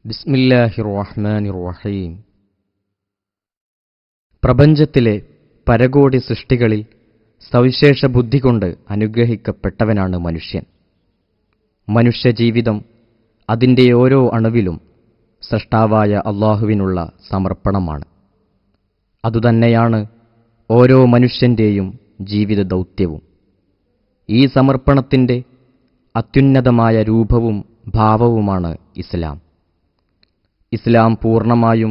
ബിസ്മില്ലാഹിർ റഹ്മാനിർ റഹീം. പ്രപഞ്ചത്തിലെ പരകോടി സൃഷ്ടികളിൽ സവിശേഷ ബുദ്ധി കൊണ്ട് അനുഗ്രഹിക്കപ്പെട്ടവനാണ് മനുഷ്യൻ. മനുഷ്യജീവിതം അതിൻ്റെ ഓരോ അണുവിലും സ്രഷ്ടാവായ അല്ലാഹുവിനുള്ള സമർപ്പണമാണ്. അതുതന്നെയാണ് ഓരോ മനുഷ്യൻ്റെയും ജീവിത ദൗത്യവും. ഈ സമർപ്പണത്തിൻ്റെ അത്യുന്നതമായ രൂപവും ഭാവവുമാണ് ഇസ്ലാം. ഇസ്ലാം പൂർണ്ണമായും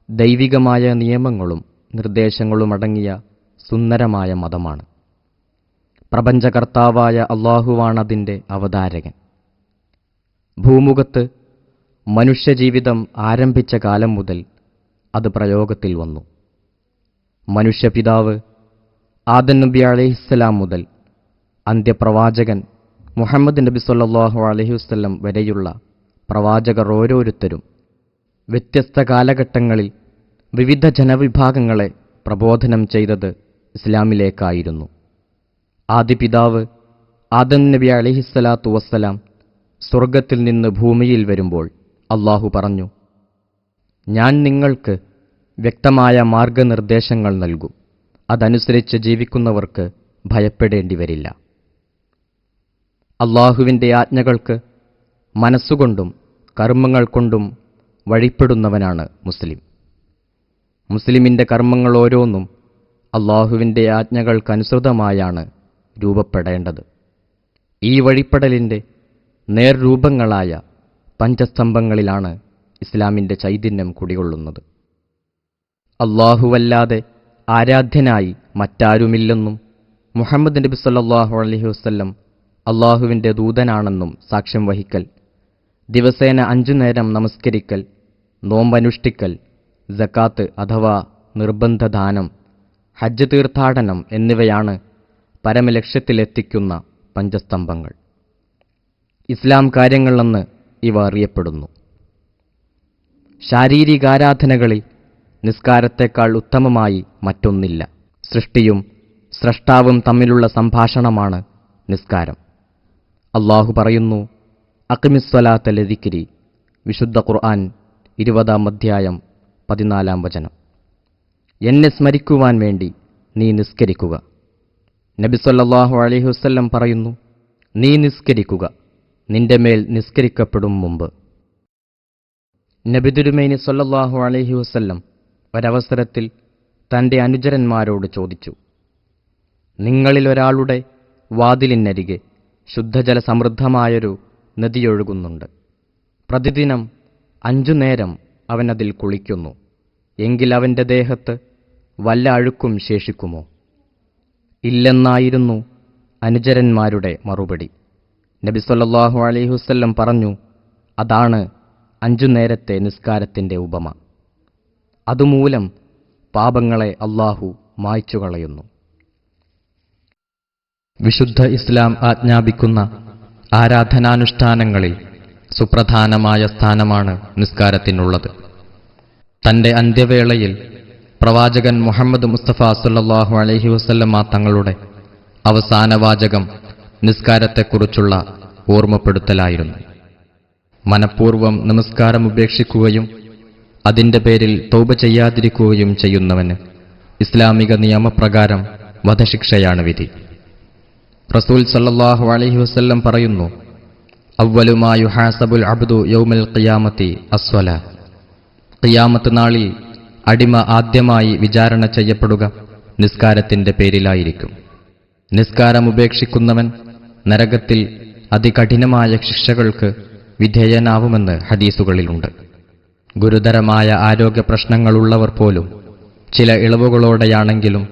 ദൈവികമായ നിയമങ്ങളും നിർദ്ദേശങ്ങളുമടങ്ങിയ സുന്ദരമായ മതമാണ്. പ്രപഞ്ചകർത്താവായ അല്ലാഹുവാണതിൻ്റെ അവതാരകൻ. ഭൂമുഖത്ത് മനുഷ്യജീവിതം ആരംഭിച്ച കാലം മുതൽ അത് പ്രയോഗത്തിൽ വന്നു. മനുഷ്യപിതാവ് ആദം നബി അലൈഹിസ്സലാം മുതൽ അന്ത്യപ്രവാചകൻ മുഹമ്മദ് നബി സ്വല്ലല്ലാഹു അലൈഹി വസല്ലം വരെയുള്ള പ്രവാചകർ ഓരോരുത്തരും വ്യത്യസ്ത കാലഘട്ടങ്ങളിൽ വിവിധ ജനവിഭാഗങ്ങളെ പ്രബോധനം ചെയ്തത് ഇസ്ലാമിലേക്കായിരുന്നു. ആദിപിതാവ് ആദം നബി അലൈഹിസ്സലാത്തു വസ്സലാം സ്വർഗത്തിൽ നിന്ന് ഭൂമിയിൽ വരുമ്പോൾ അല്ലാഹു പറഞ്ഞു, ഞാൻ നിങ്ങൾക്ക് വ്യക്തമായ മാർഗനിർദ്ദേശങ്ങൾ നൽകും. അതനുസരിച്ച് ജീവിക്കുന്നവർക്ക് ഭയപ്പെടേണ്ടി വരില്ല. അല്ലാഹുവിൻ്റെ ആജ്ഞകൾക്ക് മനസ്സുകൊണ്ടും കർമ്മങ്ങൾ കൊണ്ടും വഴിപ്പെടുന്നവനാണ് മുസ്ലിം. മുസ്ലിമിൻ്റെ കർമ്മങ്ങൾ ഓരോന്നും അല്ലാഹുവിൻ്റെ ആജ്ഞകൾക്കനുസൃതമായാണ് രൂപപ്പെടേണ്ടത്. ഈ വഴിപ്പെടലിൻ്റെ നേർരൂപങ്ങളായ പഞ്ചസ്തംഭങ്ങളിലാണ് ഇസ്ലാമിൻ്റെ ചൈതന്യം കുടികൊള്ളുന്നത്. അല്ലാഹുവല്ലാതെ ആരാധ്യനായി മറ്റാരുമില്ലെന്നും മുഹമ്മദ് നബി സ്വല്ലല്ലാഹു അലൈഹി വസല്ലം അല്ലാഹുവിൻ്റെ ദൂതനാണെന്നും സാക്ഷ്യം വഹിക്കൽ, ദിവസേന 5 നേരം നമസ്കരിക്കൽ, നോമ്പനുഷ്ഠിക്കൽ, സക്കാത്ത് അഥവാ നിർബന്ധദാനം, ഹജ്ജ് തീർത്ഥാടനം എന്നിവയാണ് പരമലക്ഷ്യത്തിലെത്തിക്കുന്ന പഞ്ചസ്തംഭങ്ങൾ. ഇസ്ലാം കാര്യങ്ങളെന്ന് ഇവ അറിയപ്പെടുന്നു. ശാരീരികാരാധനകളിൽ നിസ്കാരത്തേക്കാൾ ഉത്തമമായി മറ്റൊന്നില്ല. സൃഷ്ടിയും സ്രഷ്ടാവും തമ്മിലുള്ള സംഭാഷണമാണ് നിസ്കാരം. അല്ലാഹു പറയുന്നു, അഖിമിസ്സലാത്ത ലിദിക്രി, വിശുദ്ധ ഖുർആൻ 20-ാം അധ്യായം 14-ാം വചനം. എന്നെ സ്മരിക്കുവാൻ വേണ്ടി നീ നിസ്കരിക്കുക. നബി സ്വല്ലല്ലാഹു അലൈഹി വസല്ലം പറയുന്നു, നീ നിസ്കരിക്കുക, നിന്റെ മേൽ നിസ്കരിക്കപ്പെടും മുമ്പ്. നബി തിരുമേനി സ്വല്ലല്ലാഹു അലൈഹി വസല്ലം ഒരവസരത്തിൽ തൻ്റെ അനുചരന്മാരോട് ചോദിച്ചു, നിങ്ങളിലൊരാളുടെ വാതിലിനരികെ ശുദ്ധജല സമൃദ്ധമായൊരു നദിയൊഴുകുന്നുണ്ട്. പ്രതിദിനം 5 നേരം അവനതിൽ കുളിക്കുന്നു. എങ്കിൽ അവൻ്റെ ദേഹത്ത് വല്ല അഴുക്കും ശേഷിക്കുമോ? ഇല്ലെന്നായിരുന്നു അനുചരന്മാരുടെ മറുപടി. നബി സ്വല്ലല്ലാഹു അലൈഹി വസല്ലം പറഞ്ഞു, അതാണ് 5 നേരത്തെ നിസ്കാരത്തിൻ്റെ ഉപമ. അതുമൂലം പാപങ്ങളെ അല്ലാഹു മായ്ച്ചു കളയുന്നു. വിശുദ്ധ ഇസ്ലാം ആജ്ഞാപിക്കുന്ന ആരാധനാനുഷ്ഠാനങ്ങളിൽ സുപ്രധാനമായ സ്ഥാനമാണ് നിസ്കാരത്തിനുള്ളത്. തൻ്റെ അന്ത്യവേളയിൽ പ്രവാചകൻ മുഹമ്മദ് മുസ്തഫ സല്ലല്ലാഹു അലൈഹി വസല്ലമ തങ്ങളുടെ അവസാന വാചകം നിസ്കാരത്തെക്കുറിച്ചുള്ള ഓർമ്മപ്പെടുത്തലായിരുന്നു. മനഃപൂർവ്വം നമസ്കാരം ഉപേക്ഷിക്കുകയും അതിൻ്റെ പേരിൽ തൗബ ചെയ്യാതിരിക്കുകയും ചെയ്യുന്നവന് ഇസ്ലാമിക നിയമപ്രകാരം വധശിക്ഷയാണ് വിധി. റസൂൽ സല്ലല്ലാഹു അലൈഹി വസല്ലം പറയുന്നു, അവ്വലു മാ യുഹാസബുൽ അബ്ദു യൗമൽ ഖിയാമത്തി അസ്വലാ. ഖിയാമത്ത് നാളിൽ അടിമ ആദ്യമായി വിചാരണ ചെയ്യപ്പെടുക നിസ്കാരത്തിൻ്റെ പേരിലായിരിക്കും. നിസ്കാരം ഉപേക്ഷിക്കുന്നവൻ നരകത്തിൽ അതികഠിനമായ ശിക്ഷകൾക്ക് വിധേയനാവുമെന്ന് ഹദീസുകളിലുണ്ട്. ഗുരുതരമായ ആരോഗ്യ പ്രശ്നങ്ങളുള്ളവർ പോലും ചില ഇളവുകളോടെയാണെങ്കിലും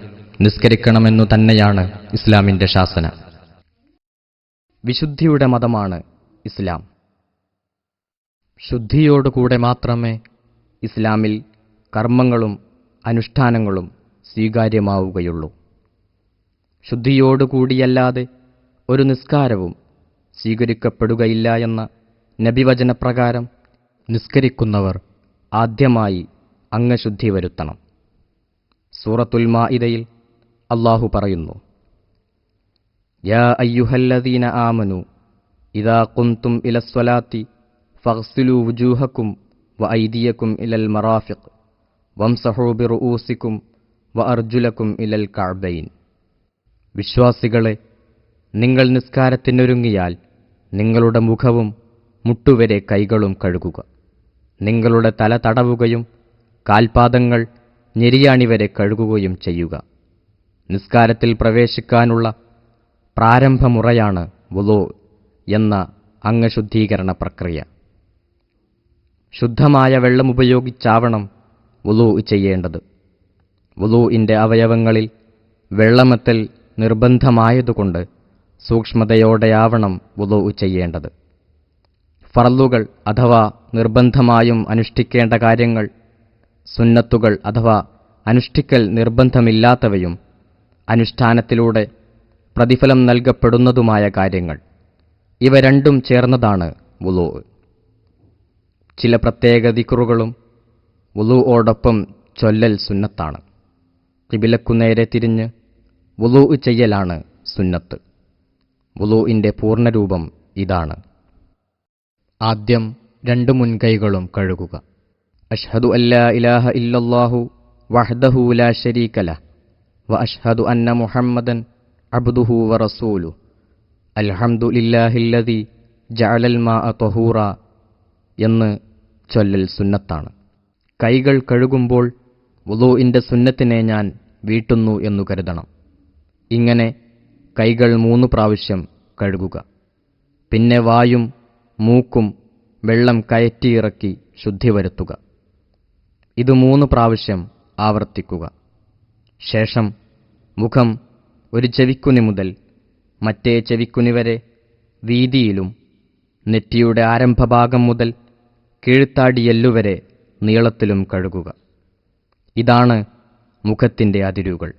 നിസ്കരിക്കണമെന്നു തന്നെയാണ് ഇസ്ലാമിൻ്റെ ശാസന. വിശുദ്ധിയുടെ മതമാണ് ഇസ്ലാം. ശുദ്ധിയോടുകൂടെ മാത്രമേ ഇസ്ലാമിൽ കർമ്മങ്ങളും അനുഷ്ഠാനങ്ങളും സ്വീകാര്യമാവുകയുള്ളൂ. ശുദ്ധിയോടുകൂടിയല്ലാതെ ഒരു നിസ്കാരവും സ്വീകരിക്കപ്പെടുകയില്ല എന്ന നബിവചനപ്രകാരം നിസ്കരിക്കുന്നവർ ആദ്യമായി അംഗശുദ്ധി വരുത്തണം. സൂറത്തുൽ മാഇദയിൽ അല്ലാഹു പറയുന്നു, യാ അയ്യുഹല്ലദീന ആമനു ഇദാ ഖുംതും ഇലസ്വലാത്തി ഫഗ്സിലൂ വുജൂഹക്കും വ ഐദിയക്കും ഇലൽ മറാഫിഖ് വംസഹൂ ബിറുഊസിക്കും വ അർജുലക്കും ഇലൽ കഅബൈൻ. വിശ്വാസികളെ, നിങ്ങൾ നിസ്കാരത്തിനൊരുങ്ങിയാൽ നിങ്ങളുടെ മുഖവും മുട്ടുവരെ കൈകളും കഴുകുക. നിങ്ങളുടെ തല തടവുകയും കാൽപാദങ്ങൾ ഞെരിയാണിവരെ കഴുകുകയും ചെയ്യുക. നിസ്കാരത്തിൽ പ്രവേശിക്കാനുള്ള പ്രാരംഭമുറയാണ് വുളൂ എന്ന അംഗശുദ്ധീകരണ പ്രക്രിയ. ശുദ്ധമായ വെള്ളമുപയോഗിച്ചാവണം വുളൂ ചെയ്യേണ്ടത്. വുളൂഇൻ്റെ അവയവങ്ങളിൽ വെള്ളമെത്തൽ നിർബന്ധമായതുകൊണ്ട് സൂക്ഷ്മതയോടെയാവണം വുളൂ ചെയ്യേണ്ടത്. ഫർളുകൾ അഥവാ നിർബന്ധമായും അനുഷ്ഠിക്കേണ്ട കാര്യങ്ങൾ, സുന്നത്തുകൾ അഥവാ അനുഷ്ഠിക്കൽ നിർബന്ധമില്ലാത്തവയും അനുഷ്ഠാനത്തിലൂടെ പ്രതിഫലം നൽകപ്പെടുന്നതുമായ കാര്യങ്ങൾ, ഇവ രണ്ടും ചേർന്നതാണ് വുളൂ. ചില പ്രത്യേക ദിക്റുകളും വുളൂഓടൊപ്പം ചൊല്ലൽ സുന്നത്താണ്. ഖിബിലക്കു നേരെ തിരിഞ്ഞ് വുളൂ ചെയ്യലാണ് സുന്നത്ത്. വുളൂഇൻ്റെ പൂർണ്ണരൂപം ഇതാണ്. ആദ്യം രണ്ട് മുൻകൈകളും കഴുകുക. അഷ്ഹദു അല്ലാ ഇലാഹ ഇല്ലല്ലാഹു വഹ്ദഹു ലാ ശരീക ലഹ് വ അഷ്ഹദു അന്ന മുഹമ്മദൻ അബ്ദുഹു വ റസൂലുഹു അൽഹംദുലില്ലാഹില്ലദീ ജഅലൽ മാഅ ത്വഹൂറ എന്ന് ചൊല്ലൽ സുന്നത്താണ്. കൈകൾ കഴുകുമ്പോൾ വുളൂഇൻ്റെ സുന്നത്തിനെ ഞാൻ വീട്ടുന്നു എന്നു കരുതണം. ഇങ്ങനെ കൈകൾ 3 പ്രാവശ്യം കഴുകുക. പിന്നെ വായും മൂക്കും വെള്ളം കയറ്റിയിറക്കി ശുദ്ധി വരുത്തുക. ഇത് 3 പ്രാവശ്യം ആവർത്തിക്കുക. ശേഷം മുഖം ഒരു ചെവിക്കുനി മുതൽ മറ്റേ ചെവിക്കുനി വരെ വീതിയിലും നെറ്റിയുടെ ആരംഭഭാഗം മുതൽ കീഴ്ത്താടിയെല്ലുവരെ നീളത്തിലും കഴുകുക. ഇതാണ് മുഖത്തിൻ്റെ അതിരുകൾ.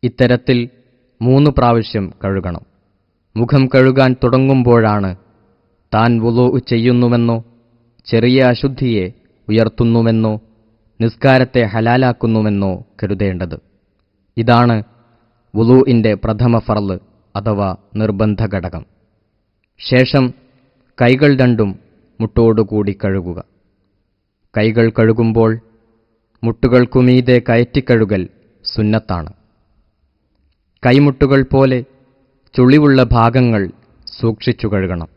ഇത്തരത്തിൽ 3 പ്രാവശ്യം കഴുകണം. മുഖം കഴുകാൻ തുടങ്ങുമ്പോഴാണ് താൻ വുളൂ ചെയ്യുന്നുവെന്നോ ചെറിയ അശുദ്ധിയെ ഉയർത്തുന്നുവെന്നോ നിസ്കാരത്തെ ഹലാലാക്കുന്നുവെന്നോ കരുതേണ്ടത്. ഇതാണ് വുളൂഇൻ്റെ പ്രഥമ ഫർള് അഥവാ നിർബന്ധ ഘടകം. ശേഷം കൈകൾ രണ്ടും മുട്ടോടുകൂടി കഴുകുക. കൈകൾ കഴുകുമ്പോൾ മുട്ടുകൾക്കുമീതെ കയറ്റിക്കഴുകൽ സുന്നത്താണ്. കൈമുട്ടുകൾ പോലെ ചുളിവുള്ള ഭാഗങ്ങൾ സൂക്ഷിച്ചു കഴുകണം.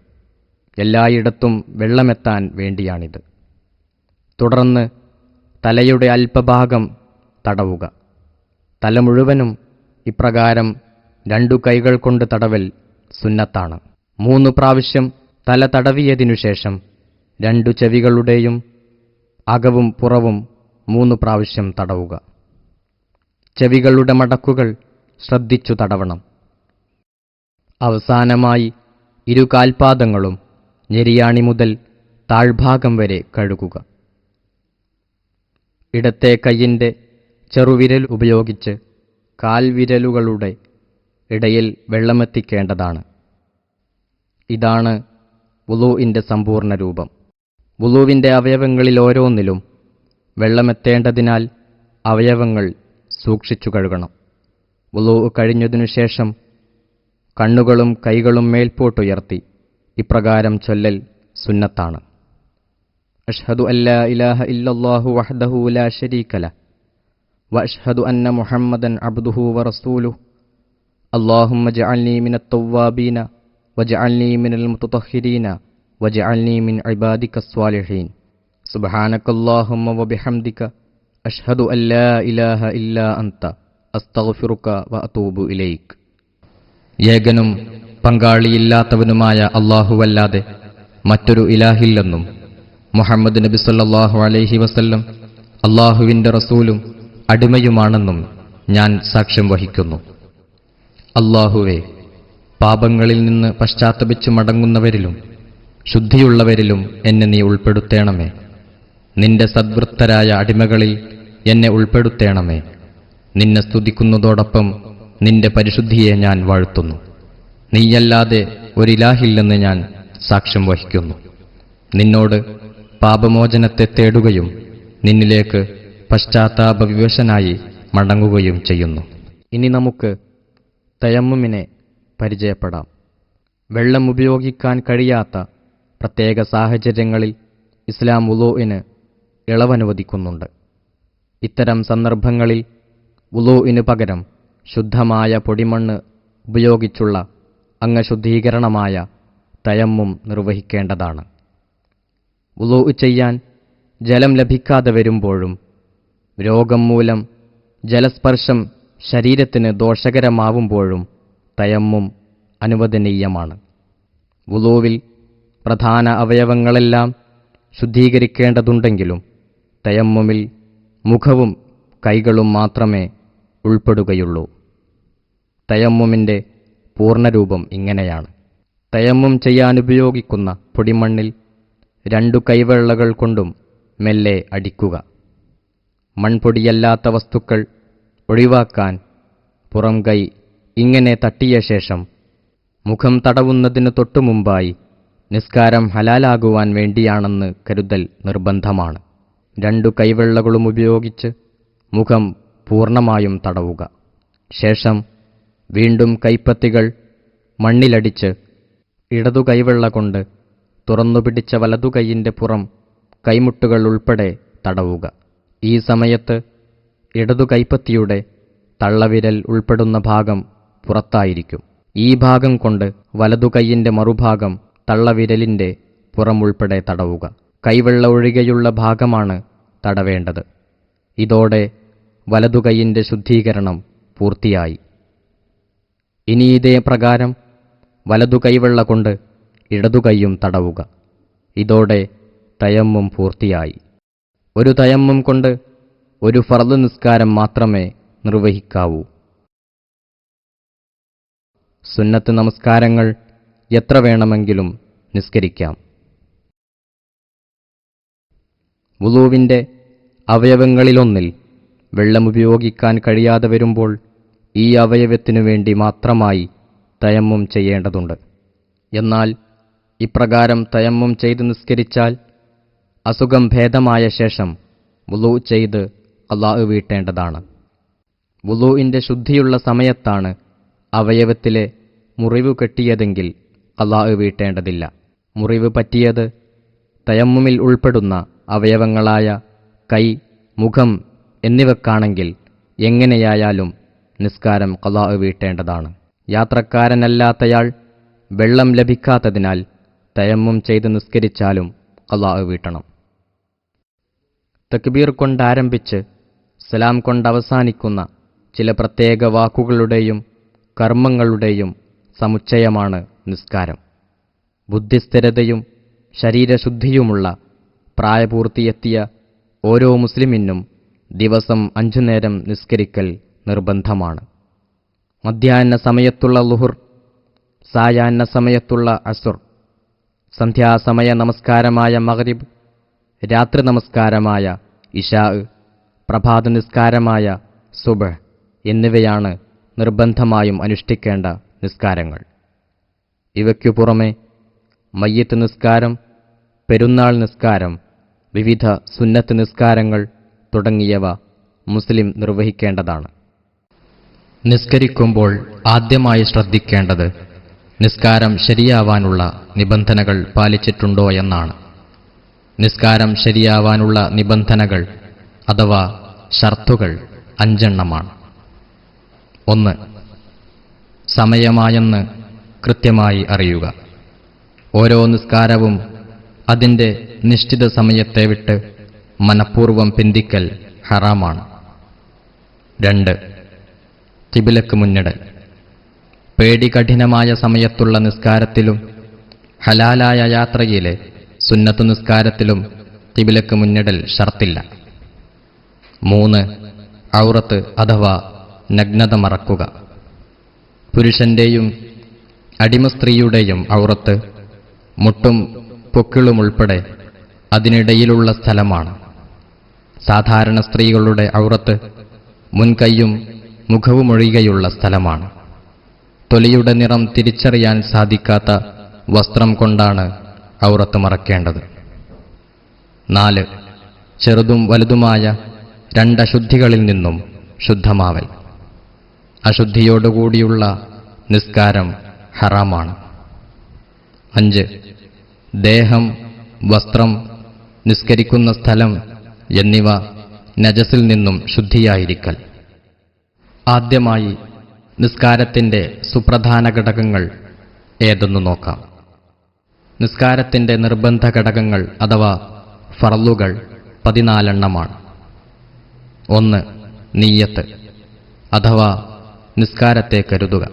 എല്ലായിടത്തും വെള്ളമെത്താൻ വേണ്ടിയാണിത്. തുടർന്ന് തലയുടെ അല്പഭാഗം തടവുക. തല മുഴുവനും ഇപ്രകാരം 2 കൈകൾ കൊണ്ട് തടവൽ സുന്നത്താണ്. 3 പ്രാവശ്യം തല തടവിയതിനുശേഷം 2 ചെവികളുടെയും അകവും പുറവും 3 പ്രാവശ്യം തടവുക. ചെവികളുടെ മടക്കുകൾ ശ്രദ്ധിച്ചു തടവണം. അവസാനമായി 2 കാൽപാദങ്ങളും ഞെരിയാണി മുതൽ താഴ്ഭാഗം വരെ കഴുകുക. ഇടത്തെ കൈയിൻ്റെ ചെറുവിരൽ ഉപയോഗിച്ച് കാൽവിരലുകളുടെ ഇടയിൽ വെള്ളമെത്തിക്കേണ്ടതാണ്. ഇതാണ് വുളൂഇൻ്റെ സമ്പൂർണ്ണ രൂപം. വുളൂവിൻ്റെ അവയവങ്ങളിൽ ഓരോന്നിലും വെള്ളമെത്തേണ്ടതിനാൽ അവയവങ്ങൾ സൂക്ഷിച്ചു കഴുകണം. വുളൂ കഴിഞ്ഞതിനുശേഷം കണ്ണുകളും കൈകളും മേൽപോട്ടുയർത്തി ഇപ്രകാരം ചൊല്ലൽ സുന്നത്താണ്. അഷ്ഹദു അല്ലാ ഇലാഹ ഇല്ലല്ലാഹു വഹ്ദഹു ലാ ശരീക ലഹ് വ അഷ്ഹദു അന്ന മുഹമ്മദൻ അബ്ദുഹു വ റസൂലുഹു അല്ലാഹുമ്മ ജഅൽനി മിനത്ത് തവ്വാബീന വജഅൽനി മിനൽ മുതതഹിരീന വജഅൽനി മിൻ ഇബാദികസ് സ്വാലിഹീൻ സുബ്ഹാനകല്ലാഹുമ്മ വബിഹംദിക അഷ്ഹദു അല്ലാ ഇലാഹ ഇല്ലാ അൻത അസ്തഗ്ഫിറുക വ അതൂബു ഇലൈക്. ഏകനും പങ്കാളിയില്ലാത്തവനുമായ അല്ലാഹുവല്ലാതെ മറ്റൊരു ഇലാഹില്ലെന്നും മുഹമ്മദ് നബി സല്ലല്ലാഹു അലൈഹി വസല്ലം അല്ലാഹുവിൻ്റെ റസൂലും അടിമയുമാണെന്നും ഞാൻ സാക്ഷ്യം വഹിക്കുന്നു. അല്ലാഹുവേ, പാപങ്ങളിൽ നിന്ന് പശ്ചാത്തപിച്ചു മടങ്ങുന്നവരിലും ശുദ്ധിയുള്ളവരിലും എന്നെ നീ ഉൾപ്പെടുത്തേണമേ. നിന്റെ സദ്വൃത്തരായ അടിമകളിൽ എന്നെ ഉൾപ്പെടുത്തേണമേ. നിന്നെ സ്തുതിക്കുന്നതോടൊപ്പം നിന്റെ പരിശുദ്ധിയെ ഞാൻ വാഴ്ത്തുന്നു. നീയല്ലാതെ ഒരിലാഹില്ലെന്ന് ഞാൻ സാക്ഷ്യം വഹിക്കുന്നു. നിന്നോട് പാപമോചനത്തെ തേടുകയും നിന്നിലേക്ക് പശ്ചാത്താപവിവശനായി മടങ്ങുകയും ചെയ്യുന്നു. ഇനി നമുക്ക് തയമ്മുമിനെ പരിചയപ്പെടാം. വെള്ളം ഉപയോഗിക്കാൻ കഴിയാത്ത പ്രത്യേക സാഹചര്യങ്ങളിൽ ഇസ്ലാം വുളൂഇന് ഇളവനുവദിക്കുന്നുണ്ട്. ഇത്തരം സന്ദർഭങ്ങളിൽ വുളൂഇന് പകരം ശുദ്ധമായ പൊടിമണ്ണ് ഉപയോഗിച്ചുള്ള അംഗശുദ്ധീകരണമായ തയമ്മും നിർവഹിക്കേണ്ടതാണ്. വുളൂഅ് ചെയ്യാൻ ജലം ലഭിക്കാതെ വരുമ്പോഴും രോഗം മൂലം ജലസ്പർശം ശരീരത്തിന് ദോഷകരമാവുമ്പോഴും തയമ്മും അനുവദനീയമാണ്. വുളൂവിൽ പ്രധാന അവയവങ്ങളെല്ലാം ശുദ്ധീകരിക്കേണ്ടതുണ്ടെങ്കിലും തയമ്മുമിൽ മുഖവും കൈകളും മാത്രമേ ഉൾപ്പെടുകയുള്ളൂ. തയമ്മുമിൻ്റെ പൂർണ്ണരൂപം ഇങ്ങനെയാണ്. തയമ്മും ചെയ്യാനുപയോഗിക്കുന്ന പൊടിമണ്ണിൽ 2 കൈവെള്ളകൾ കൊണ്ടും മെല്ലെ അടിക്കുക. മൺപൊടിയല്ലാത്ത വസ്തുക്കൾ ഒഴിവാക്കാൻ പുറം കൈ ഇങ്ങനെ തട്ടിയ ശേഷം മുഖം തടവുന്നതിന് തൊട്ടുമുമ്പായി നിസ്കാരം ഹലാലാകുവാൻ വേണ്ടിയാണെന്ന് കരുതൽ നിർബന്ധമാണ്. 2 കൈവെള്ളകളും ഉപയോഗിച്ച് മുഖം പൂർണ്ണമായും തടവുക. ശേഷം വീണ്ടും കൈപ്പത്തികൾ മണ്ണിലടിച്ച് ഇടതു കൈവെള്ള കൊണ്ട് തുറന്നുപിടിച്ച വലതു കൈയിൻ്റെ പുറം കൈമുട്ടുകൾ ഉൾപ്പെടെ തടവുക. ഈ സമയത്ത് ഇടതു കൈപ്പത്തിയുടെ തള്ളവിരൽ ഉൾപ്പെടുന്ന ഭാഗം പുറത്തായിരിക്കും. ഈ ഭാഗം കൊണ്ട് വലതു കൈയിൻ്റെ മറുഭാഗം തള്ളവിരലിൻ്റെ പുറം ഉൾപ്പെടെ തടവുക. കൈവെള്ള ഒഴികെയുള്ള ഭാഗമാണ് തടവേണ്ടത്. ഇതോടെ വലതു കൈയിൻ്റെ ശുദ്ധീകരണം പൂർത്തിയായി. ഇനി ഇതേ പ്രകാരം വലതു കൈവെള്ള കൊണ്ട് ഇടതു കൈയും തടവുക. ഇതോടെ തയമ്മും പൂർത്തിയായി. ഒരു തയമ്മും കൊണ്ട് ഒരു ഫർദ് നിസ്കാരം മാത്രമേ നിർവഹിക്കാവൂ. സുന്നത്ത് നമസ്കാരങ്ങൾ എത്ര വേണമെങ്കിലും നിസ്കരിക്കാം. വുളൂവിൻ്റെ അവയവങ്ങളിലൊന്നിൽ വെള്ളമുപയോഗിക്കാൻ കഴിയാതെ വരുമ്പോൾ ഈ അവയവത്തിനു വേണ്ടി മാത്രമായി തയമ്മും ചെയ്യേണ്ടതുണ്ട്. എന്നാൽ ഇപ്രകാരം തയമ്മും ചെയ്ത് നിസ്കരിച്ചാൽ അസുഖം ഭേദമായ ശേഷം വുളൂ ചെയ്ത് ഖളാ വീട്ടേണ്ടതാണ്. വുളൂഇൻ്റെ ശുദ്ധിയുള്ള സമയത്താണ് അവയവത്തിലെ മുറിവ് കെട്ടിയതെങ്കിൽ ഖളാ വീട്ടേണ്ടതില്ല. മുറിവ് പറ്റിയത് തയമ്മുമിൽ ഉൾപ്പെടുന്ന അവയവങ്ങളായ കൈ, മുഖം എന്നിവക്കാണെങ്കിൽ എങ്ങനെയായാലും നിസ്കാരം ഖളാ വീട്ടേണ്ടതാണ്. യാത്രക്കാരനല്ലാത്തയാൾ വെള്ളം ലഭിക്കാത്തതിനാൽ തയമ്മും ചെയ്ത് നിസ്കരിച്ചാലും ഖളാ വീട്ടണം. തക്ബീർ കൊണ്ടാരംഭിച്ച് സലാം കൊണ്ടവസാനിക്കുന്ന ചില പ്രത്യേക വാക്കുകളുടെയും കർമ്മങ്ങളുടെയും സമുച്ചയമാണ് നിസ്കാരം. ബുദ്ധിസ്ഥിരതയും ശരീരശുദ്ധിയുമുള്ള പ്രായപൂർത്തിയെത്തിയ ഓരോ മുസ്ലിമിനും ദിവസം 5 നേരം നിസ്കരിക്കൽ നിർബന്ധമാണ്. മധ്യാഹ്ന സമയത്തുള്ള ളുഹുർ, സായാഹ്ന സമയത്തുള്ള അസുർ, സന്ധ്യാസമയ നമസ്കാരമായ മഗ്രിബ്, രാത്രി നമസ്കാരമായ ഇശാ, പ്രഭാത നിസ്കാരമായ സുബ്ഹ് എന്നിവയാണ് നിർബന്ധമായും അനുഷ്ഠിക്കേണ്ട നിസ്കാരങ്ങൾ. ഇവയ്ക്കു പുറമെ മയ്യിത്ത് നിസ്കാരം, പെരുന്നാൾ നിസ്കാരം, വിവിധ സുന്നത്ത് നിസ്കാരങ്ങൾ തുടങ്ങിയവ മുസ്ലിം നിർവഹിക്കേണ്ടതാണ്. നിസ്കരിക്കുമ്പോൾ ആദ്യമായി ശ്രദ്ധിക്കേണ്ടത് നിസ്കാരം ശരിയാവാനുള്ള നിബന്ധനകൾ പാലിച്ചിട്ടുണ്ടോ എന്നാണ്. നിസ്കാരം ശരിയാവാനുള്ള നിബന്ധനകൾ അഥവാ ഷർത്തുകൾ 5 എണ്ണമാണ്. 1. സമയമായെന്ന് കൃത്യമായി അറിയുക. ഓരോ നിസ്കാരവും അതിൻ്റെ നിശ്ചിത സമയത്തെ വിട്ട് മനഃപൂർവ്വം പിന്തിക്കൽ ഹറാമാണ്. 2. ഖിബിലക്ക് മുന്നിടൽ. പേടി കഠിനമായ സമയത്തുള്ള നിസ്കാരത്തിലും ഹലാലായ യാത്രയിലെ സുന്നത്തു നിസ്കാരത്തിലും ഖിബിലക്ക് മുന്നിടൽ ഷർത്തില്ല. 3. ഔറത്ത് അഥവാ നഗ്നത മറക്കുക. പുരുഷന്റെയും അടിമസ്ത്രീയുടെയും ഔറത്ത് മുട്ടും പൊക്കിളുമുൾപ്പെടെ അതിനിടയിലുള്ള സ്ഥലമാണ്. സാധാരണ സ്ത്രീകളുടെ ഔറത്ത് മുൻകൈയും മുഖവുമൊഴികെയുള്ള സ്ഥലമാണ്. തൊലിയുടെ നിറം തിരിച്ചറിയാൻ സാധിക്കാത്ത വസ്ത്രം കൊണ്ടാണ് ഔറത്ത് മറക്കേണ്ടത്. 4. ചെറുതും വലുതുമായ 2 അശുദ്ധികളിൽ നിന്നും ശുദ്ധമാവൽ. അശുദ്ധിയോടുകൂടിയുള്ള നിസ്കാരം ഹറാമാണ്. 5. ദേഹം, വസ്ത്രം, നിസ്കരിക്കുന്ന സ്ഥലം എന്നിവ നജസിൽ നിന്നും ശുദ്ധിയായിരിക്കൽ. ആദ്യമായി നിസ്കാരത്തിന്റെ സുപ്രധാന ഘടകങ്ങൾ ഏതെന്നു നോക്കാം. നിസ്കാരത്തിന്റെ നിർബന്ധ ഘടകങ്ങൾ അഥവാ ഫർളുകൾ 14 എണ്ണമാണ്. 1. നിയ്യത്ത് അഥവാ നിസ്കാരത്തെ കരുതുക.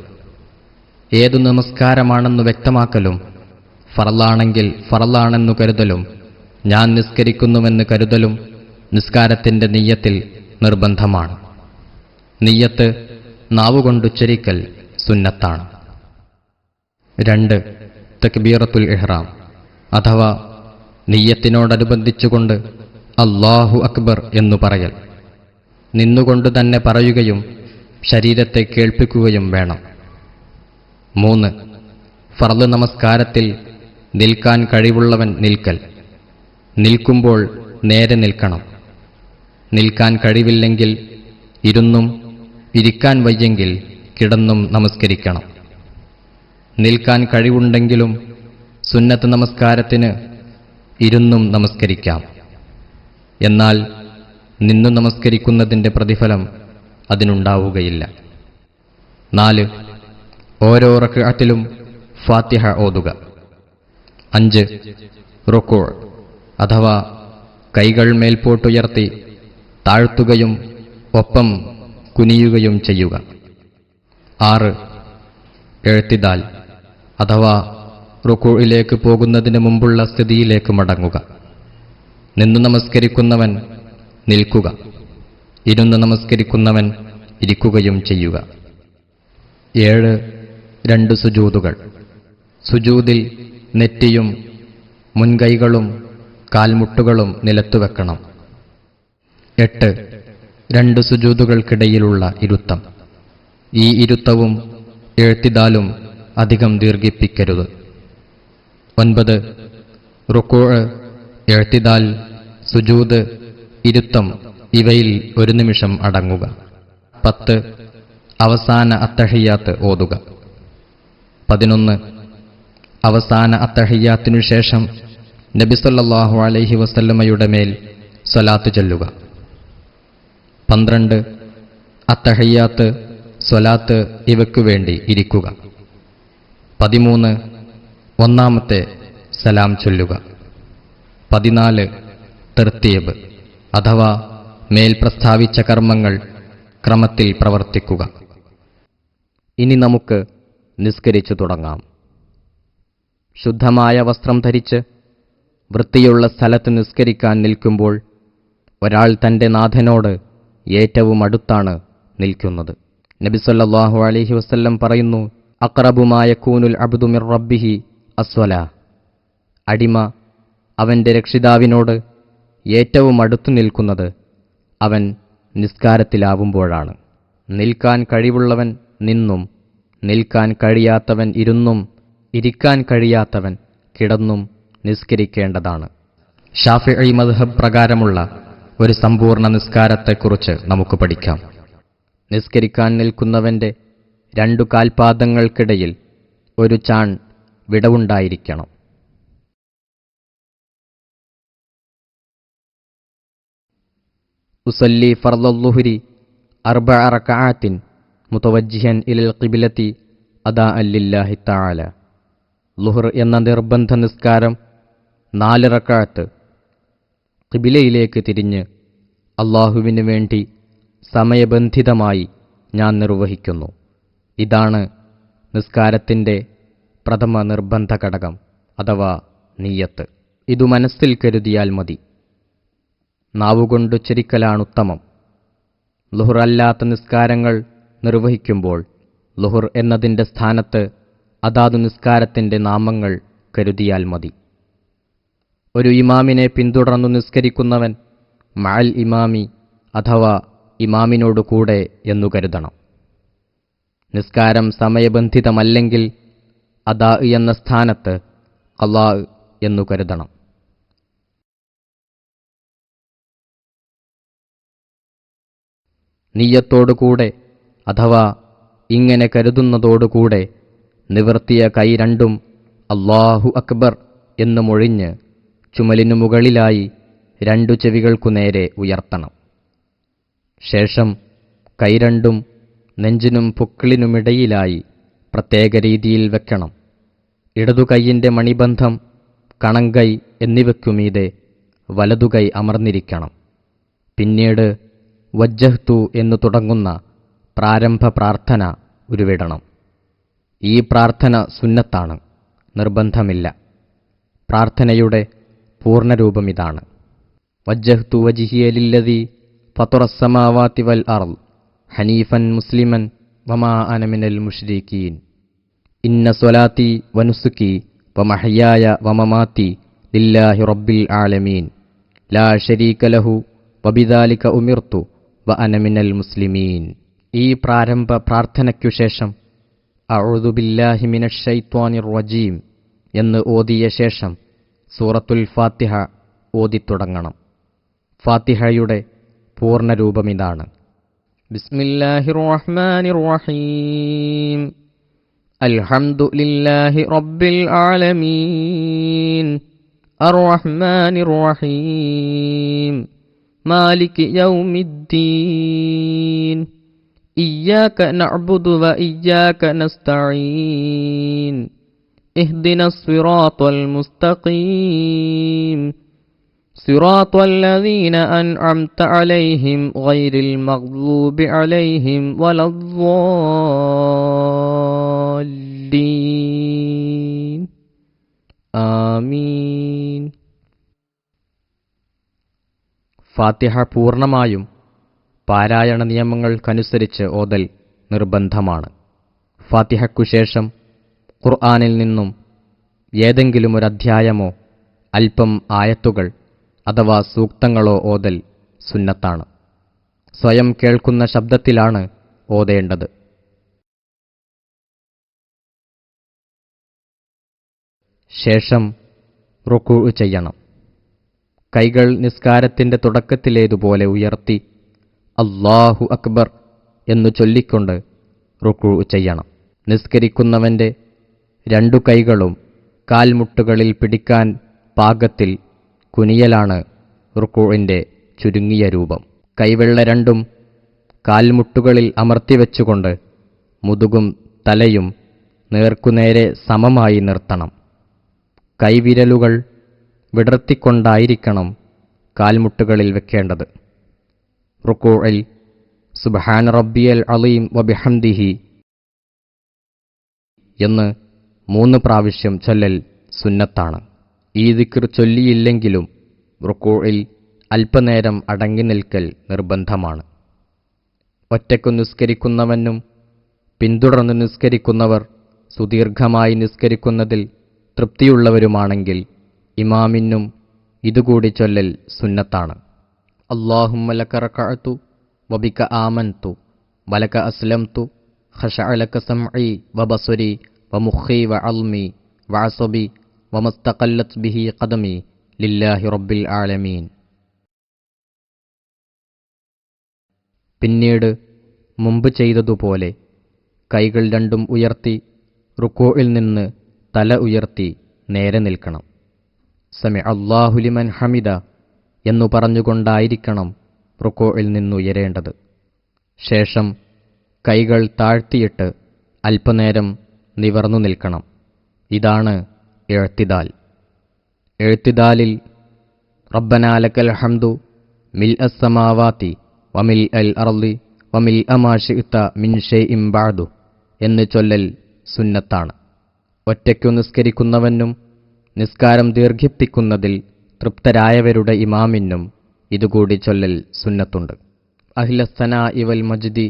ഏതു നമസ്കാരമാണെന്നു വ്യക്തമാക്കലും, ഫർളാണെങ്കിൽ ഫർളാണെന്നു കരുതലും, ഞാൻ നിസ്കരിക്കുന്നുവെന്ന് കരുതലും നിസ്കാരത്തിന്റെ നിയ്യത്തിൽ നിർബന്ധമാണ്. നിയ്യത്ത് നാവുകൊണ്ടുച്ചരിക്കൽ സുന്നത്താണ്. 2. തക്ബീറത്തുൽ ഇഹ്റാം അഥവാ നിയ്യത്തിനോടനുബന്ധിച്ചുകൊണ്ട് അല്ലാഹു അക്ബർ എന്നു പറയൽ. നിന്നുകൊണ്ട് തന്നെ പറയുകയും ശരീരത്തെ കേൾപ്പിക്കുകയും വേണം. 3. ഫർള് നമസ്കാരത്തിൽ നിൽക്കാൻ കഴിവുള്ളവൻ നിൽക്കൽ. നിൽക്കുമ്പോൾ നേരെ നിൽക്കണം. നിൽക്കാൻ കഴിവില്ലെങ്കിൽ ഇരുന്നും, ഇരിക്കാൻ വയ്യെങ്കിൽ കിടന്നും നമസ്കരിക്കണം. നിൽക്കാൻ കഴിവുണ്ടെങ്കിലും സുന്നത്ത് നമസ്കാരത്തിന് ഇരുന്നും നമസ്കരിക്കാം. എന്നാൽ നിന്നു നമസ്കരിക്കുന്നതിൻ്റെ പ്രതിഫലം അതിനുണ്ടാവുകയില്ല. 4. ഓരോ റക്അത്തിലും ഫാത്തിഹ ഓതുക. 5. റുക്കൂ അഥവാ കൈകൾ മേൽപോട്ടുയർത്തി താഴ്ത്തുകയും ഒപ്പം കുനിയുകയും ചെയ്യുക. 6. എഴുത്തിദാൽ അഥവാ റുക്കൂഇലേക്ക് പോകുന്നതിന് മുമ്പുള്ള സ്ഥിതിയിലേക്ക് മടങ്ങുക. നിന്നു നമസ്കരിക്കുന്നവൻ നിൽക്കുക, ഇരുന്ന് നമസ്കരിക്കുന്നവൻ ഇരിക്കുകയും ചെയ്യുക. 7. 2 സുജൂദുകൾ. സുജൂദിൽ നെറ്റിയും മുൻകൈകളും കാൽമുട്ടുകളും നിലത്തുവെക്കണം. 8. 2 സുജൂദുകൾക്കിടയിലുള്ള ഇരുത്തം. ഈ ഇരുത്തവും എഴുത്തിദാലും അധികം ദീർഘിപ്പിക്കരുത്. 9. റുക്കൂഅ്, എഴുത്തിദാൽ, സുജൂദ്, ഇരുത്തം ഇവയിൽ 1 നിമിഷം അടങ്ങുക. 10. അവസാന അത്തഹിയ്യാത്ത് ഓതുക. 11. അവസാന അത്തഹിയ്യാത്തിനു ശേഷം നബി സല്ലല്ലാഹു അലൈഹി വസല്ലമയുടെ മേൽ സ്വലാത്ത് ചൊല്ലുക. 12. അത്തഹിയ്യാത്ത്, സ്വലാത്ത് ഇവയ്ക്കു വേണ്ടി ഇരിക്കുക. 13. ഒന്നാമത്തെ സലാം ചൊല്ലുക. 14. തർത്തീബ് അഥവാ മേൽ പ്രസ്താവിച്ച കർമ്മങ്ങൾ ക്രമത്തിൽ പ്രവർത്തിക്കുക. ഇനി നമുക്ക് നിസ്കരിച്ചു തുടങ്ങാം. ശുദ്ധമായ വസ്ത്രം ധരിച്ച് വൃത്തിയുള്ള സ്ഥലത്ത് നിസ്കരിക്കാൻ നിൽക്കുമ്പോൾ ഒരാൾ തൻ്റെ നാഥനോട് ഏറ്റവും അടുത്താണ് നിൽക്കുന്നത്. നബി സല്ലല്ലാഹു അലൈഹി വസല്ലം പറയുന്നു, അഖ്റബു മാ യകൂനുൽ അബ്ദു മിർ റബ്ബിഹി അസ്വലാ. അടിമ അവൻ്റെ രക്ഷിതാവിനോട് ഏറ്റവും അടുത്തു നിൽക്കുന്നത് അവൻ നിസ്കാരത്തിലാവുമ്പോഴാണ്. നിൽക്കാൻ കഴിവുള്ളവൻ നിന്നും, നിൽക്കാൻ കഴിയാത്തവൻ ഇരുന്നും, ഇരിക്കാൻ കഴിയാത്തവൻ കിടന്നും നിസ്കരിക്കേണ്ടതാണ്. ശാഫിഈ മദ്ഹബ് പ്രകാരമുള്ള ഒരു സമ്പൂർണ്ണ നിസ്കാരത്തെക്കുറിച്ച് നമുക്ക് പഠിക്കാം. നിസ്കരിക്കാൻ നിൽക്കുന്നവൻ്റെ 2 കാൽപാദങ്ങൾക്കിടയിൽ ഒരു ചാൺ വിടവുണ്ടായിരിക്കണം. ഉസല്ലി ഫർളുദ്ദുഹ്രി 4 റക്അഅത്തിൻ മുതവജ്ജിഹൻ ഇലൽ ഖിബ്ലത്തി അദാഅൻ ലില്ലാഹി തആല. ളുഹ്ർ എന്ന നിർബന്ധ നിസ്കാരം 4 റക്അഅത്ത് ഖിബ്ലയിലേക്ക് തിരിഞ്ഞ് അല്ലാഹുവിന് വേണ്ടി സമയബന്ധിതമായി ഞാൻ നിർവഹിക്കുന്നു. ഇതാണ് നിസ്കാരത്തിൻ്റെ പ്രഥമ നിർബന്ധ ഘടകം അഥവാ നിയ്യത്ത്. ഇതു മനസ്സിൽ കരുതിയാൽ മതി. നാവുകൊണ്ടുച്ചരിക്കലാണുത്തമം. ളുഹ്ർ അല്ലാത്ത നിസ്കാരങ്ങൾ നിർവഹിക്കുമ്പോൾ ളുഹ്ർ എന്നതിൻ്റെ സ്ഥാനത്ത് അതാതു നിസ്കാരത്തിൻ്റെ നാമങ്ങൾ കരുതിയാൽ മതി. ഒരു ഇമാമിനെ പിന്തുടർന്നു നിസ്കരിക്കുന്നവൻ മഅൽ ഇമാമി അഥവാ ഇമാമിനോടു കൂടെ എന്നു കരുതണം. നിസ്കാരം സമയബന്ധിതമല്ലെങ്കിൽ അദാ എന്ന സ്ഥാനത്ത് ഖളാ എന്നു കരുതണം. നിയ്യത്തോടുകൂടെ അഥവാ ഇങ്ങനെ കരുതുന്നതോടുകൂടെ നിവർത്തിയ കൈ രണ്ടും അല്ലാഹു അക്ബർ എന്ന് മൊഴിഞ്ഞ് ചുമലിനു മുകളിലായി 2 ചെവികൾക്കു നേരെ ഉയർത്തണം. ശേഷം കൈ രണ്ടും നെഞ്ചിനും പുക്കിളിനുമിടയിലായി പ്രത്യേക രീതിയിൽ വെക്കണം. ഇടതുകൈയിൻ്റെ മണിബന്ധം, കണങ്കൈ എന്നിവയ്ക്കുമീതെ വലതുകൈ അമർന്നിരിക്കണം. പിന്നീട് വജ്ജഹ്തു എന്നു തുടങ്ങുന്ന പ്രാരംഭ പ്രാർത്ഥന ഉരുവിടണം. ഈ പ്രാർത്ഥന സുന്നത്താണ്, നിർബന്ധമില്ല. പ്രാർത്ഥനയുടെ പൂർണ്ണരൂപമിതാണ്: വജ്ജഹ്തു വജ്ഹിയ ലില്ലദീ ഫത്തറസ്സമാവാതി വൽ അർള് ഹനീഫൻ മുസ്ലിമൻ വമാ അന മിനൽ മുശ്രികീൻ. ഇന്ന സ്വലാത്തി വനുസുകി വമഹ്യായ വമമാതി ലില്ലാഹി റബ്ബിൽ ആലമീൻ ലാ ശരീക ലഹു വബിദാലിക ഉമിർതു വഅന മിനൽ മുസ്ലിമീൻ. ഈ പ്രാരംഭ പ്രാർത്ഥനയ്ക്കു ശേഷം അഊദു ബില്ലാഹി മിനശ് ശൈത്വാനിർ റജീം എന്ന് ഓതിയ ശേഷം സൂറത്തുൽ ഫാത്തിഹ ഓതിത്തുടങ്ങണം. ഫാത്തിഹയുടെ പൂർണ്ണരൂപമിതാണ്: ബിസ്മില്ലാഹിർ റഹ്മാനിർ റഹീം അൽഹംദുലില്ലാഹി റബ്ബിൽ ആലമീൻ അർറഹ്മാനിർ റഹീം മാലികി യൗമിദ്ദീൻ ഇയ്യാക നഅ്ബുദു വ ഇയ്യാക നസ്തഈൻ ഇഹ്ദിനസ് സിറാത്തൽ മുസ്തഖീം സിറാത്തൽ ലദീന അൻഅംത അലൈഹിം ഗൈറിൽ മഗ്ദൂബി അലൈഹിം വലദ്ദാല്ലീൻ. ആമീൻ. ഫാത്തിഹ പൂർണ്ണമായും പാരായണ നിയമങ്ങൾക്കനുസരിച്ച് ഓതൽ നിർബന്ധമാണ്. ഫാത്തിഹയ്ക്കു ശേഷം ഖുർആനിൽ നിന്നും ഏതെങ്കിലും ഒരധ്യായമോ അല്പം ആയത്തുകൾ അഥവാ സൂക്തങ്ങളോ ഓതൽ സുന്നത്താണ്. സ്വയം കേൾക്കുന്ന ശബ്ദത്തിലാണ് ഓതേണ്ടത്. ശേഷം റുക്കൂഅ് ചെയ്യണം. കൈകൾ നിസ്കാരത്തിൻ്റെ തുടക്കത്തിലേതുപോലെ ഉയർത്തി അല്ലാഹു അക്ബർ എന്നു ചൊല്ലിക്കൊണ്ട് റുക്കൂഅ് ചെയ്യണം. നിസ്കരിക്കുന്നവൻ്റെ 2 കൈകളും കാൽമുട്ടുകളിൽ പിടിക്കാൻ പാകത്തിൽ കുനിയലാണ് റുക്കൂഇൻ്റെ ചുരുങ്ങിയ രൂപം. കൈവെള്ള രണ്ടും കാൽമുട്ടുകളിൽ അമർത്തിവെച്ചുകൊണ്ട് മുതുകും തലയും നേർക്കുനേരെ സമമായി നിർത്തണം. കൈവിരലുകൾ വിടർത്തിക്കൊണ്ടായിരിക്കണം കാൽമുട്ടുകളിൽ വെക്കേണ്ടത്. റുക്കൂഇൽ സുബ്ഹാന റബ്ബിയൽ അളീം വബിഹംദിഹി എന്ന് 3 പ്രാവശ്യം ചൊല്ലൽ സുന്നത്താണ്. ഈ ദിക്ർ ചൊല്ലിയില്ലെങ്കിലും റുക്കൂഇൽ അല്പനേരം അടങ്ങി നിൽക്കൽ നിർബന്ധമാണ്. ഒറ്റയ്ക്കു നിസ്കരിക്കുന്നവനും പിന്തുടർന്ന് നിസ്കരിക്കുന്നവർ സുദീർഘമായി നിസ്കരിക്കുന്നതിൽ തൃപ്തിയുള്ളവരുമാണെങ്കിൽ ഇമാമിനും ഇതുകൂടി ചൊല്ലൽ സുന്നത്താണ്. അല്ലാഹുമ്മ ലക റകഅതു വബിക ആമൻതു വലക അസ്ലംതു ഖശഅ ലക സമഈ വബസരി വമുഖി വഅൽമി വഅസബി വമസ്തഖല്ലത് ബിഹി ഖദമി ലില്ലാഹി റബ്ബിൽ ആലമീൻ. പിന്നീട് മുമ്പ് ചെയ്തതുപോലെ കൈകൾ രണ്ടും ഉയർത്തി റുക്കൂഇൽ നിന്ന് തല ഉയർത്തി നേരെ നിൽക്കണം. സമിഅ അല്ലാഹു ലിമൻ ഹമിദ എന്നു പറഞ്ഞുകൊണ്ടായിരിക്കണം റുക്കൂഇൽ നിന്നുയരേണ്ടത്. ശേഷം കൈകൾ താഴ്ത്തിയിട്ട് അല്പനേരം നിവർന്നു നിൽക്കണം. ഇതാണ് ഇഅ്തിദാൽ. ഇഅ്തിദാലിൽ റബ്ബനാ ലക്കൽ ഹംദു മിൽഅസ് സമാവാതി വമിൽഅൽ അർളി വമിൽഅ മാ ശിഅ്ത മിൻ ശൈഇൻ ബഅദു എന്ന് ചൊല്ലൽ സുന്നത്താണ്. ഒറ്റയ്ക്കു നിസ്കരിക്കുന്നവനും നിസ്കാരം ദീർഘിപ്പിക്കുന്നതിൽ തൃപ്തരായവരുടെ ഇമാമിനും ഇതുകൂടി ചൊല്ലൽ സുന്നത്തുണ്ട്. അഹ്ലസ്സനാഇ വൽ മജ്ദി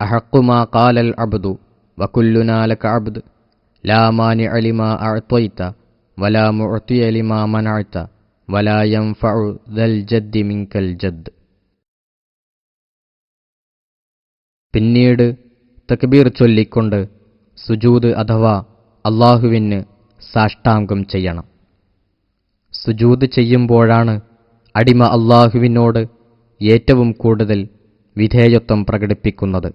അഹഖു മാ ഖാലൽ അബ്ദു വകുല്ലുനാ ലക അബ്ദ് ലാ മാനിഅ ലിമാ അഅ്തൈത വലാ മുഅ്തിയ ലിമാ മനഅത വലാ യൻഫഉ ദൽ ജദ്ദി മിൻകൽ ജദ്ദ്. പിന്നീട് തക്ബീർ ചൊല്ലിക്കൊണ്ട് സുജൂദ് അഥവാ അല്ലാഹുവിന് സാഷ്ടാംഗം ചെയ്യണം. സുജൂദ് ചെയ്യുമ്പോഴാണ് അടിമ അല്ലാഹുവിനോട് ഏറ്റവും കൂടുതൽ വിധേയത്വം പ്രകടിപ്പിക്കുന്നത്.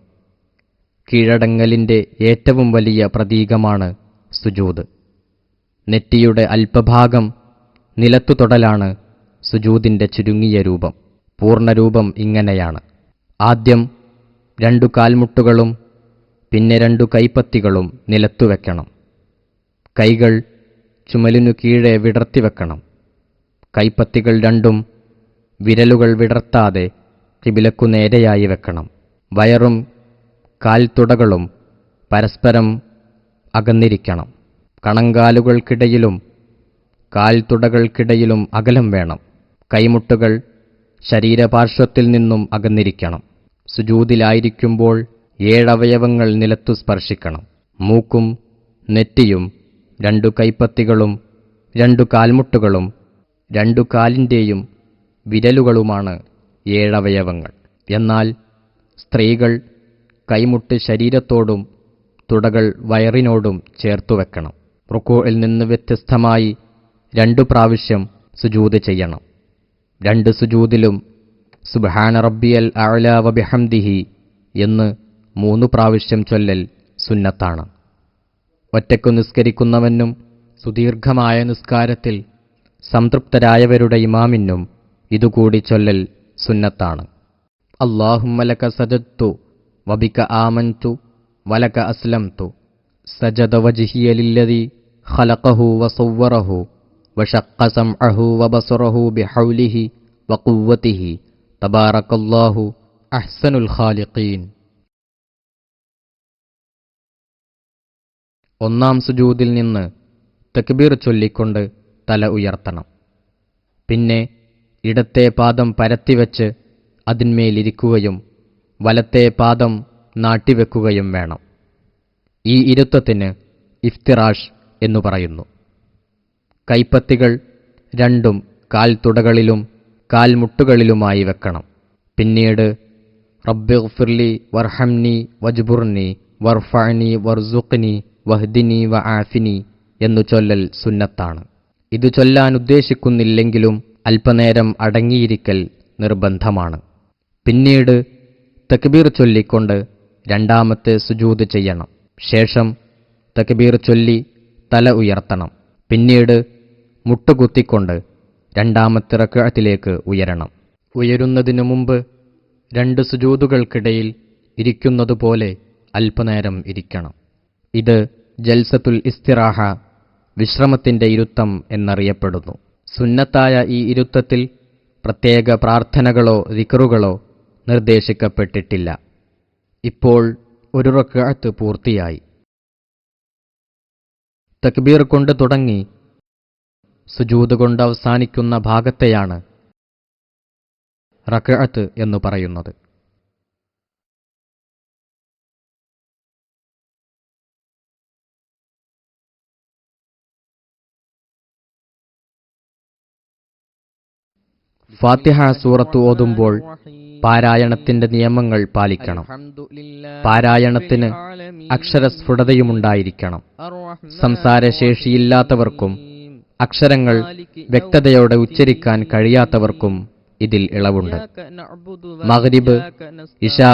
കീഴടങ്ങലിൻ്റെ ഏറ്റവും വലിയ പ്രതീകമാണ് സുജൂദ്. നെറ്റിയുടെ അല്പഭാഗം നിലത്തു തൊടലാണ് സുജൂദിന്റെ ചുരുങ്ങിയ രൂപം. പൂർണ്ണരൂപം ഇങ്ങനെയാണ്: ആദ്യം 2 കാൽമുട്ടുകളും പിന്നെ 2 കൈപ്പത്തികളും നിലത്തുവെക്കണം. കൈകൾ ചുമലിനു കീഴെ വിടർത്തിവെക്കണം. കൈപ്പത്തികൾ രണ്ടും വിരലുകൾ വിടർത്താതെ ഖിബിലക്കു നേരെയായി വെക്കണം. വയറും കാൽത്തുടകളും പരസ്പരം അകന്നിരിക്കണം. കണങ്കാലുകൾക്കിടയിലും കാൽത്തുടകൾക്കിടയിലും അകലം വേണം. കൈമുട്ടുകൾ ശരീരപാർശ്വത്തിൽ നിന്നും അകന്നിരിക്കണം. സുജൂദിലായിരിക്കുമ്പോൾ 7 അവയവങ്ങൾ നിലത്തു സ്പർശിക്കണം. മൂക്കും നെറ്റിയും 2 കൈപ്പത്തികളും 2 കാൽമുട്ടുകളും 2 കാലിൻ്റെയും വിരലുകളുമാണ് 7 അവയവങ്ങൾ. എന്നാൽ സ്ത്രീകൾ കൈമുട്ട് ശരീരത്തോടും തുടകൾ വയറിനോടും ചേർത്തുവെക്കണം. റുക്കൂഇൽ നിന്ന് വ്യത്യസ്തമായി 2 പ്രാവശ്യം സുജൂദ് ചെയ്യണം. 2 സുജൂദിലും സുബ്ഹാന റബ്ബിയൽ അഅ്ലാ വബിഹംദിഹി എന്ന് 3 പ്രാവശ്യം ചൊല്ലൽ സുന്നത്താണ്. ഒറ്റയ്ക്കു നിസ്കരിക്കുന്നവനും സുദീർഘമായ നിസ്കാരത്തിൽ സംതൃപ്തരായവരുടെ ഇമാമിനും ഇതുകൂടി ചൊല്ലൽ സുന്നത്താണ്. അല്ലാഹുമ്മ ലക സജദ്തു വബിക ആമൻതു വലക അസ്ലംതു സജദ വജ്ഹിയ ലില്ലദീ ഖലഖഹു വസവ്വറഹു വശഖ്ഖ സംഅഹു വബസറഹു ബിഹൗലിഹി വഖുവ്വതിഹി തബാറകല്ലാഹു അഹ്സനുൽ ഖാലിഖീൻ. 1-ാം സുജൂദിൽ നിന്ന് തക്ബീർ ചൊല്ലിക്കൊണ്ട് തല ഉയർത്തണം. പിന്നെ ഇടത്തെ പാദം പരത്തിവെച്ച് അതിന്മേലിരിക്കുകയും വലത്തെ പാദം നാട്ടിവെക്കുകയും വേണം. ഈ ഇരുത്തത്തിന് ഇഫ്തിറാഷ് എന്നു പറയുന്നു. കൈപ്പത്തികൾ രണ്ടും കാൽത്തുടകളിലും കാൽമുട്ടുകളിലുമായി വെക്കണം. പിന്നീട് റബ്ബിഗ്ഫിർലി വർഹംനി വജ്ബുർനി വർഫഅനി വർസുഖ്നി വഹ്ദിനി വആഫിനി എന്നു ചൊല്ലൽ സുന്നത്താണ്. ഇത് ചൊല്ലാൻ ഉദ്ദേശിക്കുന്നില്ലെങ്കിലും അല്പനേരം അടങ്ങിയിരിക്കൽ നിർബന്ധമാണ്. പിന്നീട് തക്ബീർ ചൊല്ലിക്കൊണ്ട് 2-ാമത്തെ സുജൂദ് ചെയ്യണം. ശേഷം തക്ബീർ ചൊല്ലി തല ഉയർത്തണം. പിന്നീട് മുട്ടുകുത്തിക്കൊണ്ട് 2-ാമത്തെ റക്അത്തിലേക്ക് ഉയരണം. ഉയരുന്നതിനു മുമ്പ് 2 സുജൂദുകൾക്കിടയിൽ ഇരിക്കുന്നതുപോലെ അല്പനേരം ഇരിക്കണം. ഇത് ജൽസത്തുൽ ഇസ്തിറാഹ, വിശ്രമത്തിന്റെ ഇരുത്തം എന്നറിയപ്പെടുന്നു. സുന്നത്തായ ഈ ഇരുത്തത്തിൽ പ്രത്യേക പ്രാർത്ഥനകളോ ദിക്റുകളോ നിർദ്ദേശിക്കപ്പെട്ടിട്ടില്ല. ഇപ്പോൾ 1 റക്അത്ത് പൂർത്തിയായി. തക്ബീർ കൊണ്ട് തുടങ്ങി സുജൂദ് കൊണ്ട് അവസാനിക്കുന്ന ഭാഗത്തെയാണ് റക്അത്ത് എന്നു പറയുന്നത്. ഫാത്തിഹ സൂറത്ത് ഓതുമ്പോൾ പാരായണത്തിന്റെ നിയമങ്ങൾ പാലിക്കണം. പാരായണത്തിന് അക്ഷരസ്ഫുടതയുമുണ്ടായിരിക്കണം. സംസാരശേഷിയില്ലാത്തവർക്കും അക്ഷരങ്ങൾ വ്യക്തതയോടെ ഉച്ചരിക്കാൻ കഴിയാത്തവർക്കും ഇതിൽ ഇളവുണ്ട്. മഗ്രിബ്, ഇശാ,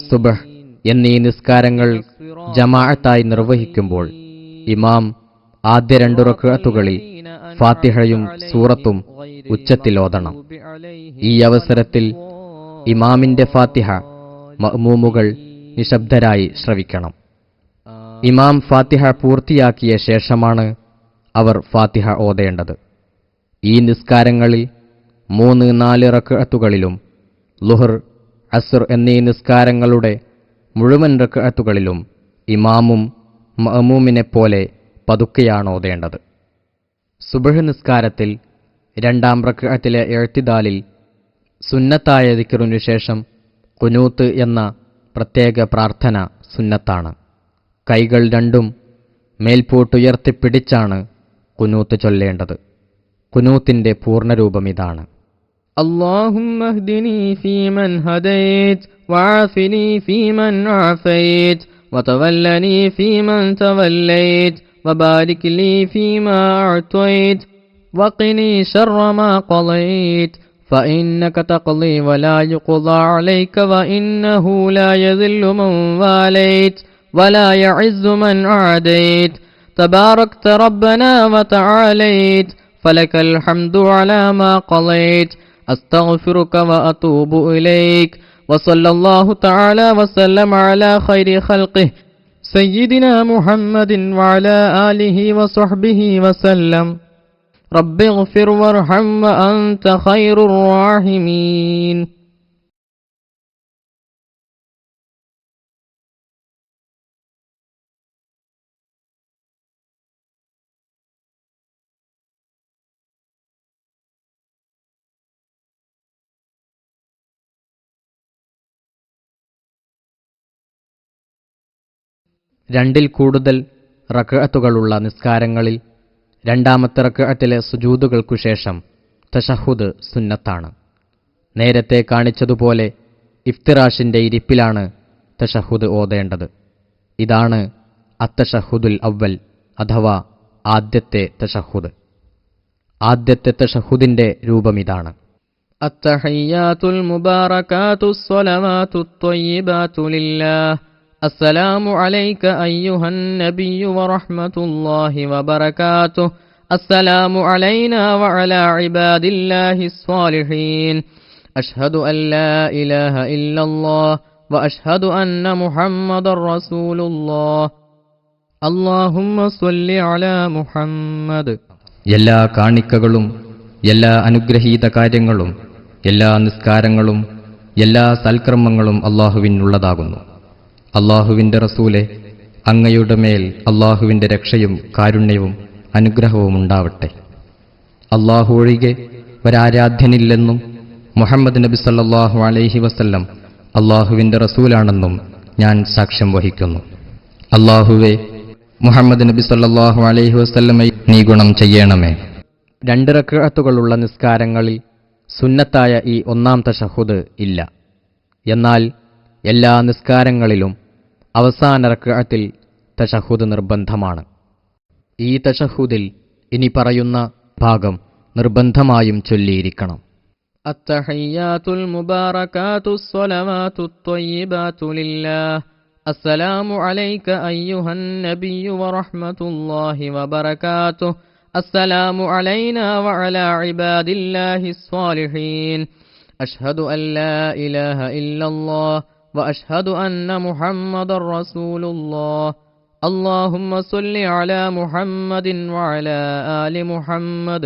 സുബ്ഹ് എന്നീ നിസ്കാരങ്ങൾ ജമാഅത്തായി നിർവഹിക്കുമ്പോൾ ഇമാം ആദ്യ 2 റക്അത്തുകളിൽ ഫാത്തിഹയും സൂറത്തും ഉച്ചത്തിൽ ഓതണം. ഈ അവസരത്തിൽ ഇമാമിന്റെ ഫാത്തിഹ മഅ്മൂമുകൾ നിശബ്ദരായി ശ്രവിക്കണം. ഇമാം ഫാത്തിഹ പൂർത്തിയാക്കിയ ശേഷമാണ് അവർ ഫാത്തിഹ ഓതേണ്ടത്. ഈ നിസ്കാരങ്ങളിൽ 3-4 റക്അത്തുകളിലും ളുഹർ, അസ്ർ എന്നീ നിസ്കാരങ്ങളുടെ മുഴുവൻ റക്അത്തുകളിലും ഇമാമും മഅ്മൂമിനെപ്പോലെ പതുക്കെയാണ് ഓതേണ്ടത്. സുബ്ഹ് നിസ്കാരത്തിൽ 2-ാം റക്അത്തിലെ ഇഅ്തിദാലിൽ സുന്നത്തായ ദിക്റിനു ശേഷം ഖുനൂത്ത് എന്ന പ്രത്യേക പ്രാർത്ഥന സുന്നത്താണ്. കൈകൾ രണ്ടും മേൽപോട്ടുയർത്തിപ്പിടിച്ചാണ് ഖുനൂത്ത് ചൊല്ലേണ്ടത്. ഖുനൂത്തിന്റെ പൂർണ്ണരൂപം ഇതാണ്: اللهم اهدني فيمن هديت وعافني فيمن عافيت وتولني فيمن توليت وبارك لي فيما أعطيت وقني شر ما قضيت فإنك تقضي ولا يقضى عليك وإنه لا يذل من واليت ولا يعز من عاديت تباركت ربنا وتعاليت فلك الحمد على ما قضيت أستغفرك وأتوب إليك وصلى الله تعالى وسلم على خير خلقه سيدنا محمد وعلى آله وصحبه وسلم رب اغفر وارحم وأنت خير الراحمين. രണ്ടിൽ കൂടുതൽ റക്അത്തുകളുള്ള നിസ്കാരങ്ങളിൽ രണ്ടാമത്തെ റക്അത്തിലെ സുജൂദുകൾക്കു ശേഷം തശഹുദ് സുന്നത്താണ്. നേരത്തെ കാണിച്ചതുപോലെ ഇഫ്തിറാഷിന്റെ ഇരിപ്പിലാണ് തശഹുദ് ഓതേണ്ടത്. ഇതാണ് അത്തശഹുദുൽ അവ്വൽ അഥവാ ആദ്യത്തെ തശഹുദ്. ആദ്യത്തെ തശഹുദിന്റെ രൂപമിതാണ്: അത്തഹിയ്യാതുൽ മുബാറകാതുസ് സ്വലവാതുത് ത്വയ്യിബാതു ലില്ലാഹ് السلام عليك أيها النبي ورحمة الله وبركاته السلام علينا وعلى عباد الله الصالحين أشهد أن لا إله إلا الله وأشهد أن محمد رسول الله اللهم صل على محمد. എല്ലാ കാണിക്കകളും എല്ലാ അനുഗ്രഹീത കാര്യങ്ങളും എല്ലാ നിസ്കാരങ്ങളും എല്ലാ സൽക്കർമ്മങ്ങളും അല്ലാഹുവിനുള്ളതാകുന്നു. അല്ലാഹുവിന്റെ റസൂലെ, അങ്ങയുടെ മേൽ അല്ലാഹുവിന്റെ രക്ഷയും കാരുണ്യവും അനുഗ്രഹവും ഉണ്ടാവട്ടെ. അല്ലാഹു ഒഴികെ ഒരാരാധ്യനില്ലെന്നും മുഹമ്മദ് നബി സല്ലല്ലാഹു അലൈഹി വസല്ലം അല്ലാഹുവിന്റെ റസൂലാണെന്നും ഞാൻ സാക്ഷ്യം വഹിക്കുന്നു. അല്ലാഹുവേ, മുഹമ്മദ് നബി സല്ലല്ലാഹു അലൈഹി വസല്ലമയെ നീ ഗുണം ചെയ്യണമേ. 2 റക്അത്തുകളുള്ള നിസ്കാരങ്ങളിൽ സുന്നത്തായ ഈ ഒന്നാം തശഹുദ് ഇല്ല. എന്നാൽ എല്ലാ നിസ്കാരങ്ങളിലും അവസാന റക്അത്തിൽ തശഹുദ് നിർബന്ധമാണ്. ഈ തശഹുദിൽ ഇനി പറയുന്ന ഭാഗം നിർബന്ധമായും ചൊല്ലിയിരിക്കണം: അത്തഹിയ്യാതുൽ മുബാറകാതുസ് സ്വലവാതുത് ത്വയ്യിബാതു ലില്ലാഹ് അസ്സലാമു അലൈക അയ്യുഹൻ നബിയ്യു വറഹ്മത്തുള്ളാഹി വബറകാതുഹു അസ്സലാമു അലൈനാ വഅലാ ഇബാദില്ലാഹിസ് സ്വാലിഹീൻ അഷ്ഹദു അൻ ലാ ഇലാഹ ഇല്ലല്ലാഹ് وأشهد أن محمد رسول الله اللهم صل على محمد وعلى آل محمد.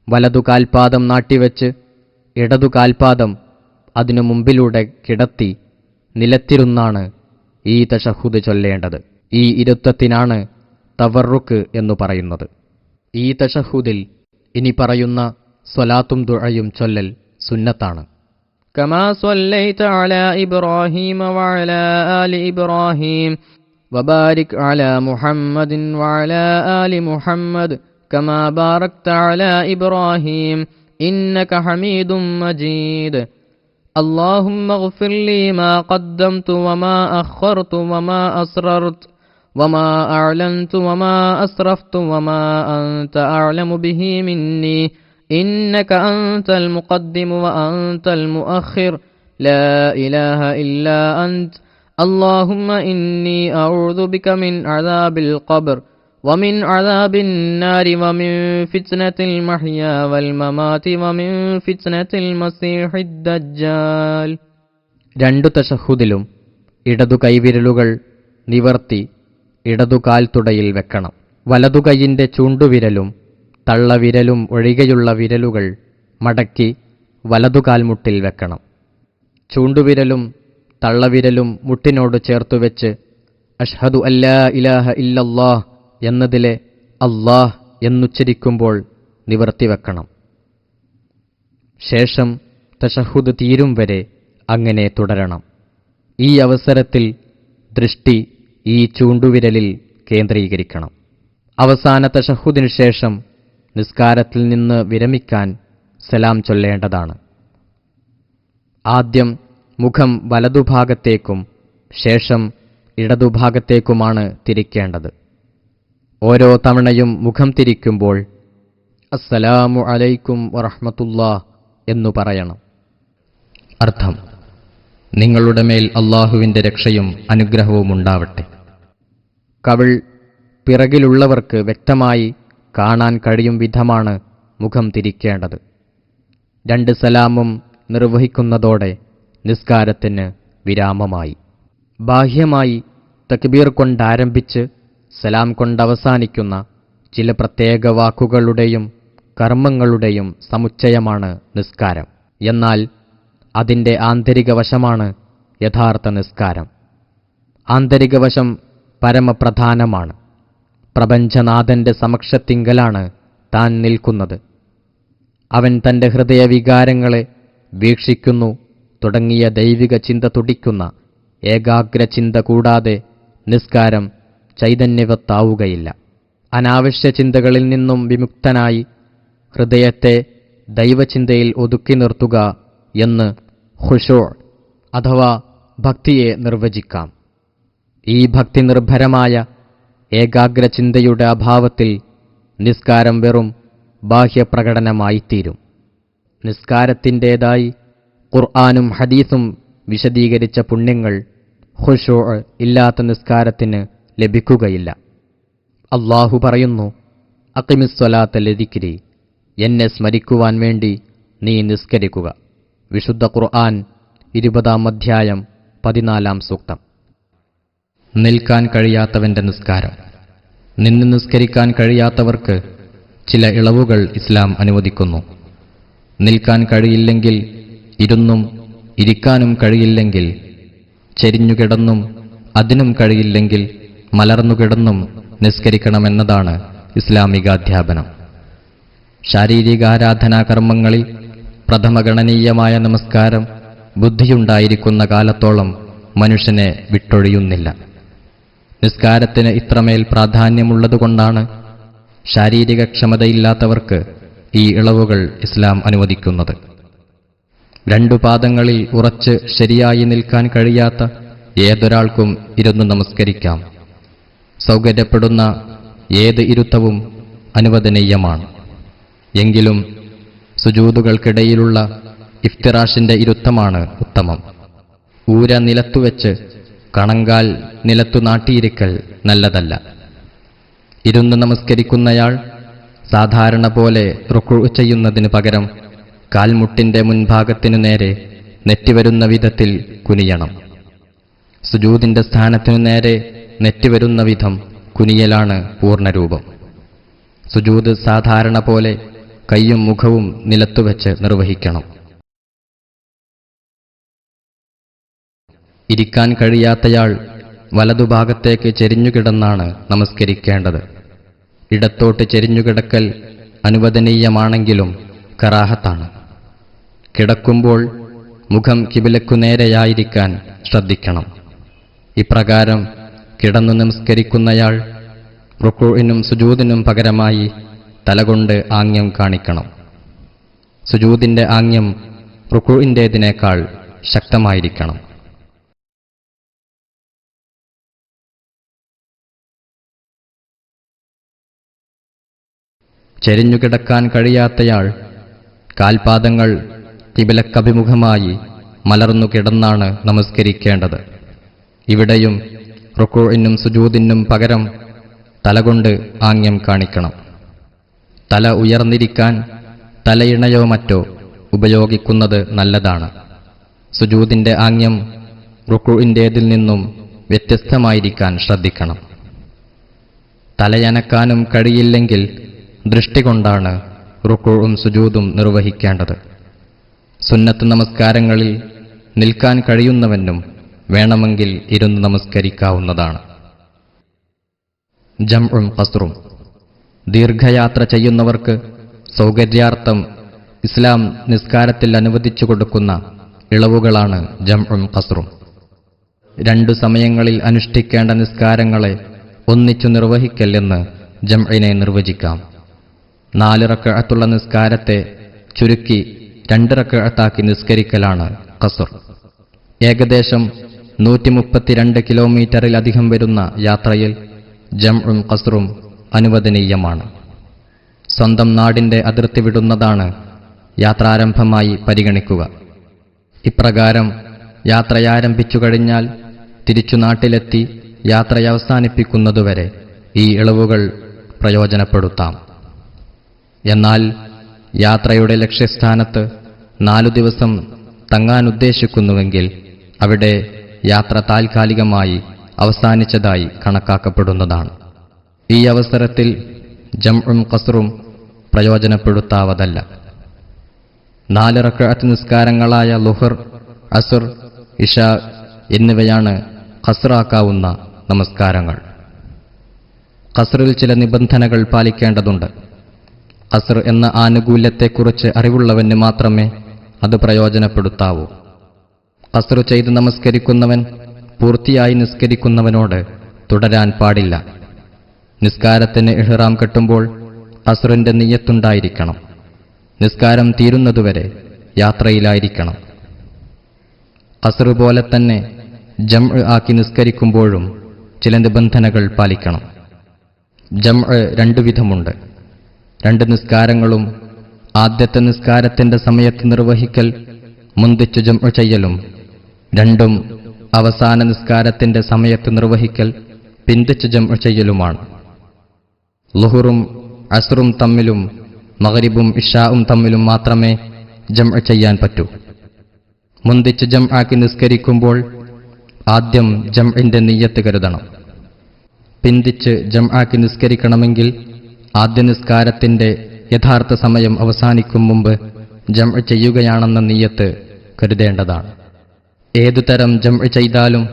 വലതു കാൽപാദം നാട്ടിവെച്ച് ഇടതു കാൽപാദം അതിനു മുമ്പിലൂടെ കിടത്തി നിലത്തിരുന്നാണ് ഈ തശഹുദ് ചൊല്ലേണ്ടത്. ഈ ഇരുത്തത്തിനാണ് തവറുക്ക് എന്നു പറയുന്നത്. ഈ തശഹുദിൽ ഇനി പറയുന്ന സ്വലാത്തും ദുആയും ചൊല്ലൽ സുന്നത്താണ്: كما صليت على إبراهيم وعلى آل إبراهيم وبارك على محمد وعلى آل محمد كما باركت على إبراهيم إنك حميد مجيد اللهم اغفر لي ما قدمت وما أخرت وما أسررت وما أعلنت وما أسرفت وما أنت أعلم به مني إنك أنت المقدم وأنت المؤخر لا إله إلا أنت اللهم إني أعوذ بك من عذاب القبر ومن عذاب النار ومن فتنة المحيا والممات ومن فتنة المسيح الدجال. 2 തശഹുദിലും ഇടതു കൈവിരലുകൾ നിവർത്തി ഇടതു കാൽത്തുടയിൽ വെക്കണം. വലതു കൈയിന്റെ ചൂണ്ടുവിരലും തള്ളവിരലും ഒഴികെയുള്ള വിരലുകൾ മടക്കി വലതുകാൽമുട്ടിൽ വെക്കണം. ചൂണ്ടുവിരലും തള്ളവിരലും മുട്ടിനോട് ചേർത്തുവെച്ച് അഷ്ഹദു അല്ലാ ഇലാഹ ഇല്ലല്ലാഹ് എന്നതിലെ അല്ലാഹ് എന്നുച്ചരിക്കുമ്പോൾ നിവർത്തിവെക്കണം. ശേഷം തശഹുദ് തീരും വരെ അങ്ങനെ തുടരണം. ഈ അവസരത്തിൽ ദൃഷ്ടി ഈ ചൂണ്ടുവിരലിൽ കേന്ദ്രീകരിക്കണം. അവസാന തശഹുദിനു ശേഷം നിസ്കാരത്തിൽ നിന്ന് വിരമിക്കാൻ സലാം ചൊല്ലേണ്ടതാണ്. ആദ്യം മുഖം വലതുഭാഗത്തേക്കും ശേഷം ഇടതുഭാഗത്തേക്കുമാണ് തിരിക്കേണ്ടത്. ഓരോ തവണയും മുഖം തിരിക്കുമ്പോൾ അസ്സലാമു അലൈക്കും വറഹ്മത്തുള്ളാഹ് എന്നു പറയണം. അർത്ഥം: നിങ്ങളുടെ മേൽ അല്ലാഹുവിന്റെ രക്ഷയും അനുഗ്രഹവും ഉണ്ടാവട്ടെ. കവിൾ പിറകിലുള്ളവർക്ക് വ്യക്തമായി കാണാൻ കഴിയും വിധമാണ് മുഖം തിരിക്കേണ്ടത്. 2 സലാമും നിർവഹിക്കുന്നതോടെ നിസ്കാരത്തിന് വിരാമമായി. ബാഹ്യമായി തക്ബീർ കൊണ്ടാരംഭിച്ച് സലാം കൊണ്ടവസാനിക്കുന്ന ചില പ്രത്യേക വാക്കുകളുടെയും കർമ്മങ്ങളുടെയും സമുച്ചയമാണ് നിസ്കാരം. എന്നാൽ അതിൻ്റെ ആന്തരിക വശമാണ് യഥാർത്ഥ നിസ്കാരം. ആന്തരിക വശം പരമപ്രധാനമാണ്. പ്രപഞ്ചനാഥന്റെ സമക്ഷത്തിങ്കലാണ് താൻ നിൽക്കുന്നത്. അവൻ തൻ്റെ ഹൃദയവികാരങ്ങളെ വീക്ഷിക്കുന്നു തുടങ്ങിയ ദൈവിക ചിന്ത തുടിക്കുന്ന ഏകാഗ്രചിന്ത കൂടാതെ നിസ്കാരം ചൈതന്യവത്താവുകയില്ല. അനാവശ്യ ചിന്തകളിൽ നിന്നും വിമുക്തനായി ഹൃദയത്തെ ദൈവചിന്തയിൽ ഒതുക്കി നിർത്തുക എന്ന് ഖുശൂ അഥവാ ഭക്തിയെ നിർവചിക്കാം. ഈ ഭക്തി നിർഭരമായ ഏകാഗ്രചിന്തയുടെ അഭാവത്തിൽ നിസ്കാരം വെറും ബാഹ്യപ്രകടനമായിത്തീരും. നിസ്കാരത്തിൻ്റേതായി ഖുർആനും ഹദീസും വിശദീകരിച്ച പുണ്യങ്ങൾ ഖുശൂ ഇല്ലാത്ത നിസ്കാരത്തിന് ലഭിക്കുകയില്ല. അല്ലാഹു പറയുന്നു, അഖിമിസ്സലാത്ത ലിദിക്രി, എന്നെ സ്മരിക്കുവാൻ വേണ്ടി നീ നിസ്കരിക്കുക. വിശുദ്ധ ഖുർആൻ 20-ാം അധ്യായം 14-ാം സൂക്തം. നിൽക്കാൻ കഴിയാത്തവന്റെ നിസ്കാരം. നിന്ന് നിസ്കരിക്കാൻ കഴിയാത്തവർക്ക് ചില ഇളവുകൾ ഇസ്ലാം അനുവദിക്കുന്നു. നിൽക്കാൻ കഴിയില്ലെങ്കിൽ ഇരുന്നും, ഇരിക്കാനും കഴിയില്ലെങ്കിൽ ചെരിഞ്ഞുകിടന്നും, അതിനും കഴിയില്ലെങ്കിൽ മലർന്നുകിടന്നും നിസ്കരിക്കണമെന്നതാണ് ഇസ്ലാമികാധ്യാപനം. ശാരീരികാരാധനാകർമ്മങ്ങളിൽ പ്രഥമഗണനീയമായ നമസ്കാരം ബുദ്ധിയുണ്ടായിരിക്കുന്ന കാലത്തോളം മനുഷ്യനെ വിട്ടൊഴിയുന്നില്ല. നിസ്കാരത്തിന് ഇത്രമേൽ പ്രാധാന്യമുള്ളതുകൊണ്ടാണ് ശാരീരിക ക്ഷമതയില്ലാത്തവർക്ക് ഈ ഇളവുകൾ ഇസ്ലാം അനുവദിക്കുന്നത്. 2 പാദങ്ങളിൽ ഉറച്ച് ശരിയായി നിൽക്കാൻ കഴിയാത്ത ഏതൊരാൾക്കും ഇരുന്ന് നമസ്കരിക്കാം. സൗകര്യപ്പെടുന്ന ഏത് ഇരുത്തവും അനുവദനീയമാണ്. എങ്കിലും സുജൂദുകൾക്കിടയിലുള്ള ഇഫ്തിറാഷിന്റെ ഇരുത്തമാണ് ഉത്തമം. ഊര നിലത്തുവെച്ച് കണങ്കാൽ നിലത്തു നാട്ടിയിരിക്കൽ നല്ലതല്ല. ഇരുന്ന് നമസ്കരിക്കുന്നയാൾ സാധാരണ പോലെ റുക്ഉ ചെയ്യുന്നതിന് പകരം കാൽമുട്ടിന്റെ മുൻഭാഗത്തിനു നേരെ നെറ്റിവരുന്ന വിധത്തിൽ കുനിയണം. സുജൂദിന്റെ സ്ഥാനത്തിനു നേരെ നെറ്റിവരുന്ന വിധം കുനിയലാണ് പൂർണ്ണരൂപം. സുജൂദ് സാധാരണ പോലെ കൈയും മുഖവും നിലത്തുവെച്ച് നിർവഹിക്കണം. ഇരിക്കാൻ കഴിയാത്തയാൾ വലതുഭാഗത്തേക്ക് ചെരിഞ്ഞുകിടന്നാണ് നമസ്കരിക്കേണ്ടത്. ഇടത്തോട്ട് ചെരിഞ്ഞുകിടക്കൽ അനുവദനീയമാണെങ്കിലും കറാഹത്താണ്. കിടക്കുമ്പോൾ മുഖം കിബിലക്കു നേരെയായിരിക്കാൻ ശ്രദ്ധിക്കണം. ഇപ്രകാരം കിടന്നു നമസ്കരിക്കുന്നയാൾ റുക്ഊഇനും സുജൂദിനും പകരമായി തലകൊണ്ട് ആംഗ്യം കാണിക്കണം. സുജൂദിന്റെ ആംഗ്യം റുക്ഊഇന്റേതിനേക്കാൾ ശക്തമായിരിക്കണം. ചെരിഞ്ഞുകിടക്കാൻ കഴിയാത്തയാൾ കാൽപാദങ്ങൾ കിബിലക്കഭിമുഖമായി മലർന്നു കിടന്നാണ് നമസ്കരിക്കേണ്ടത്. ഇവിടെയും റുക്ഊഇനും സുജൂദിനും പകരം തലകൊണ്ട് ആംഗ്യം കാണിക്കണം. തല ഉയർന്നിരിക്കാൻ തലയിണയോ മറ്റോ ഉപയോഗിക്കുന്നത് നല്ലതാണ്. സുജൂദിന്റെ ആംഗ്യം റുക്ഊഇന്റേതിൽ നിന്നും വ്യത്യസ്തമായിരിക്കാൻ ശ്രദ്ധിക്കണം. തലയനക്കാനും കഴിയില്ലെങ്കിൽ ദൃഷ്ടി കൊണ്ടാണ് റുക്ഊഉം സുജൂദും നിർവഹിക്കേണ്ടത്. സുന്നത്ത് നമസ്കാരങ്ങളിൽ നിൽക്കാൻ കഴിയുന്നവനും വേണമെങ്കിൽ ഇരുന്ന് നമസ്കരിക്കാവുന്നതാണ്. ജംഉം ഖസ്റും. ദീർഘയാത്ര ചെയ്യുന്നവർക്ക് സൗകര്യാർത്ഥം ഇസ്ലാം നിസ്കാരത്തിൽ അനുവദിച്ചു കൊടുക്കുന്ന ഇളവുകളാണ് ജംഉം ഖസ്റും. 2 സമയങ്ങളിൽ അനുഷ്ഠിക്കേണ്ട നിസ്കാരങ്ങളെ ഒന്നിച്ചു നിർവഹിക്കൽ എന്ന് ജംഇനെ നിർവചിക്കാം. 4 റക്അത്തുള്ള നിസ്കാരത്തെ ചുരുക്കി 2 റക്അത്താക്കി നിസ്കരിക്കലാണ് ഖസ്ർ. ഏകദേശം 132 കിലോമീറ്ററിലധികം വരുന്ന യാത്രയിൽ ജംഉം ഖസ്റും അനുവദനീയമാണ്. സ്വന്തം നാടിന്റെ അതിർത്തി വിടുന്നതാണ് യാത്രാരംഭമായി പരിഗണിക്കുക. ഇപ്രകാരം യാത്രയാരംഭിച്ചു കഴിഞ്ഞാൽ തിരിച്ചു നാട്ടിലെത്തി യാത്രയവസാനിപ്പിക്കുന്നതുവരെ ഈ ഇളവുകൾ പ്രയോജനപ്പെടുത്താം. എന്നാൽ യാത്രയുടെ ലക്ഷ്യസ്ഥാനത്ത് 4 ദിവസം തങ്ങാനുദ്ദേശിക്കുന്നുവെങ്കിൽ അവിടെ യാത്ര താൽക്കാലികമായി അവസാനിച്ചതായി കണക്കാക്കപ്പെടുന്നതാണ്. ഈ അവസരത്തിൽ ജംഉം ഖസ്റും പ്രയോജനപ്പെടുത്താവതല്ല. 4 റക്അത്ത് നിസ്കാരങ്ങളായ ളുഹർ, അസ്ർ, ഇശാ എന്നിവയാണ് ഖസ്റാക്കാവുന്ന നമസ്കാരങ്ങൾ. ഖസ്റിൽ ചില നിബന്ധനകൾ പാലിക്കേണ്ടതുണ്ട്. ഖസ്ർ എന്ന ആനുകൂല്യത്തെക്കുറിച്ച് അറിവുള്ളവന് മാത്രമേ അത് പ്രയോജനപ്പെടുത്താവൂ. ഖസ്ർ ചെയ്ത് നമസ്കരിക്കുന്നവൻ പൂർത്തിയായി നിസ്കരിക്കുന്നവനോട് തുടരാൻ പാടില്ല. നിസ്കാരത്തിന് ഇഹ്റാം കെട്ടുമ്പോൾ ഖസ്റിന്റെ നിയ്യത്തുണ്ടായിരിക്കണം. നിസ്കാരം തീരുന്നതുവരെ യാത്രയിലായിരിക്കണം. ഖസ്ർ പോലെ തന്നെ ജംഅ് ആക്കി നിസ്കരിക്കുമ്പോഴും ചില നിബന്ധനകൾ പാലിക്കണം. ജംഅ് 2 വിധമുണ്ട്. 2 നിസ്കാരങ്ങളും ആദ്യത്തെ നിസ്കാരത്തിന്റെ സമയത്ത് നിർവഹിക്കൽ മുന്തിച്ചു ജംഅ് ചെയ്യലും, രണ്ടും അവസാന നിസ്കാരത്തിന്റെ സമയത്ത് നിർവഹിക്കൽ പിന്തിച്ചു ജംഅ് ചെയ്യലുമാണ്. ളുഹറും അസ്റും തമ്മിലും മഗ്രിബും ഇശാഉം തമ്മിലും മാത്രമേ ജംഅ് ചെയ്യാൻ പറ്റൂ. മുന്തിച്ച് ജംആക്കി നിസ്കരിക്കുമ്പോൾ ആദ്യം ജംഇന്റെ നിയ്യത്ത് കരുതണം. പിന്തിച്ച് ജംആക്കി നിസ്കരിക്കണമെങ്കിൽ ആദ്യ നിസ്കാരത്തിന്റെ യഥാർത്ഥ സമയം അവസാനിക്കും മുമ്പ് ജംഅ് ചെയ്യുകയാണെന്ന നിയ്യത്ത് കരുതേണ്ടതാണ്. ഏതുതരം ജംഅ് ചെയ്താലും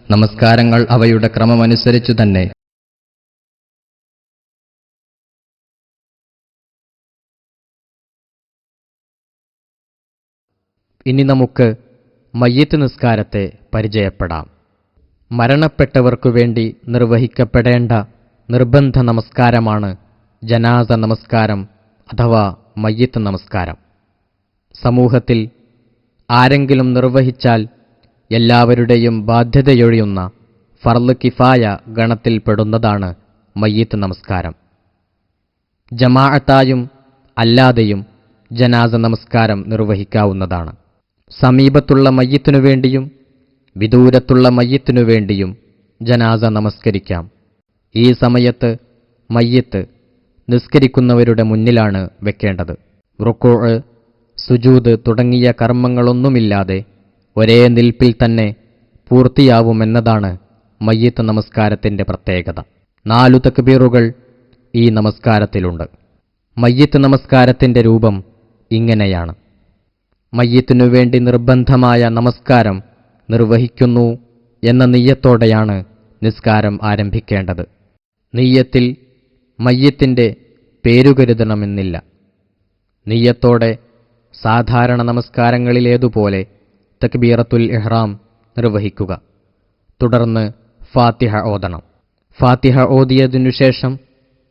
നമസ്കാരങ്ങൾ അവയുടെ ക്രമമനുസരിച്ചു തന്നെ ഇനി നമുക്ക് മയ്യിത്ത് നിസ്കാരത്തെ പരിചയപ്പെടാം. മരണപ്പെട്ടവർക്കു വേണ്ടി നിർവഹിക്കപ്പെടേണ്ട നിർബന്ധ നമസ്കാരമാണ് ജനാസ നമസ്കാരം അഥവാ മയ്യിത്ത് നമസ്കാരം. സമൂഹത്തിൽ ആരെങ്കിലും നിർവഹിച്ചാൽ എല്ലാവരുടെയും ബാധ്യതയൊഴിയുന്ന ഫർള് കിഫായ ഗണത്തിൽപ്പെടുന്നതാണ് മയ്യിത്ത് നമസ്കാരം. ജമാഅത്തായും അല്ലാതെയും ജനാസ നമസ്കാരം നിർവഹിക്കാവുന്നതാണ്. സമീപത്തുള്ള മയ്യിത്തിനു വേണ്ടിയും വിദൂരത്തുള്ള മയ്യിത്തിനു വേണ്ടിയും ജനാസ നമസ്കരിക്കാം. ഈ സമയത്ത് മയ്യിത്ത് നിസ്കരിക്കുന്നവരുടെ മുന്നിലാണ് വെക്കേണ്ടത്. റുക്കൂഅ്, സുജൂദ് തുടങ്ങിയ കർമ്മങ്ങളൊന്നുമില്ലാതെ ഒരേ നിൽപ്പിൽ തന്നെ പൂർത്തിയാവുമെന്നതാണ് മയ്യിത്ത് നമസ്കാരത്തിന്റെ പ്രത്യേകത. 4 തക്ബീറുകൾ ഈ നമസ്കാരത്തിലുണ്ട്. മയ്യിത്ത് നമസ്കാരത്തിന്റെ രൂപം ഇങ്ങനെയാണ്. മയ്യിത്തിനു വേണ്ടി നിർബന്ധമായ നമസ്കാരം നിർവഹിക്കുന്നു എന്ന നിയ്യത്തോടെയാണ് നിസ്കാരം ആരംഭിക്കേണ്ടത്. നിയ്യത്തിൽ മയ്യിത്തിന്റെ പേരുകരുതണമെന്നില്ല. നിയ്യത്തോടെ സാധാരണ നമസ്കാരങ്ങളിലേതുപോലെ തക്ബീറത്തുൽ ഇഹ്റാം നിർവഹിക്കുക. തുടർന്ന് ഫാത്തിഹ ഓതണം. ഫാത്തിഹ ഓതിയതിനുശേഷം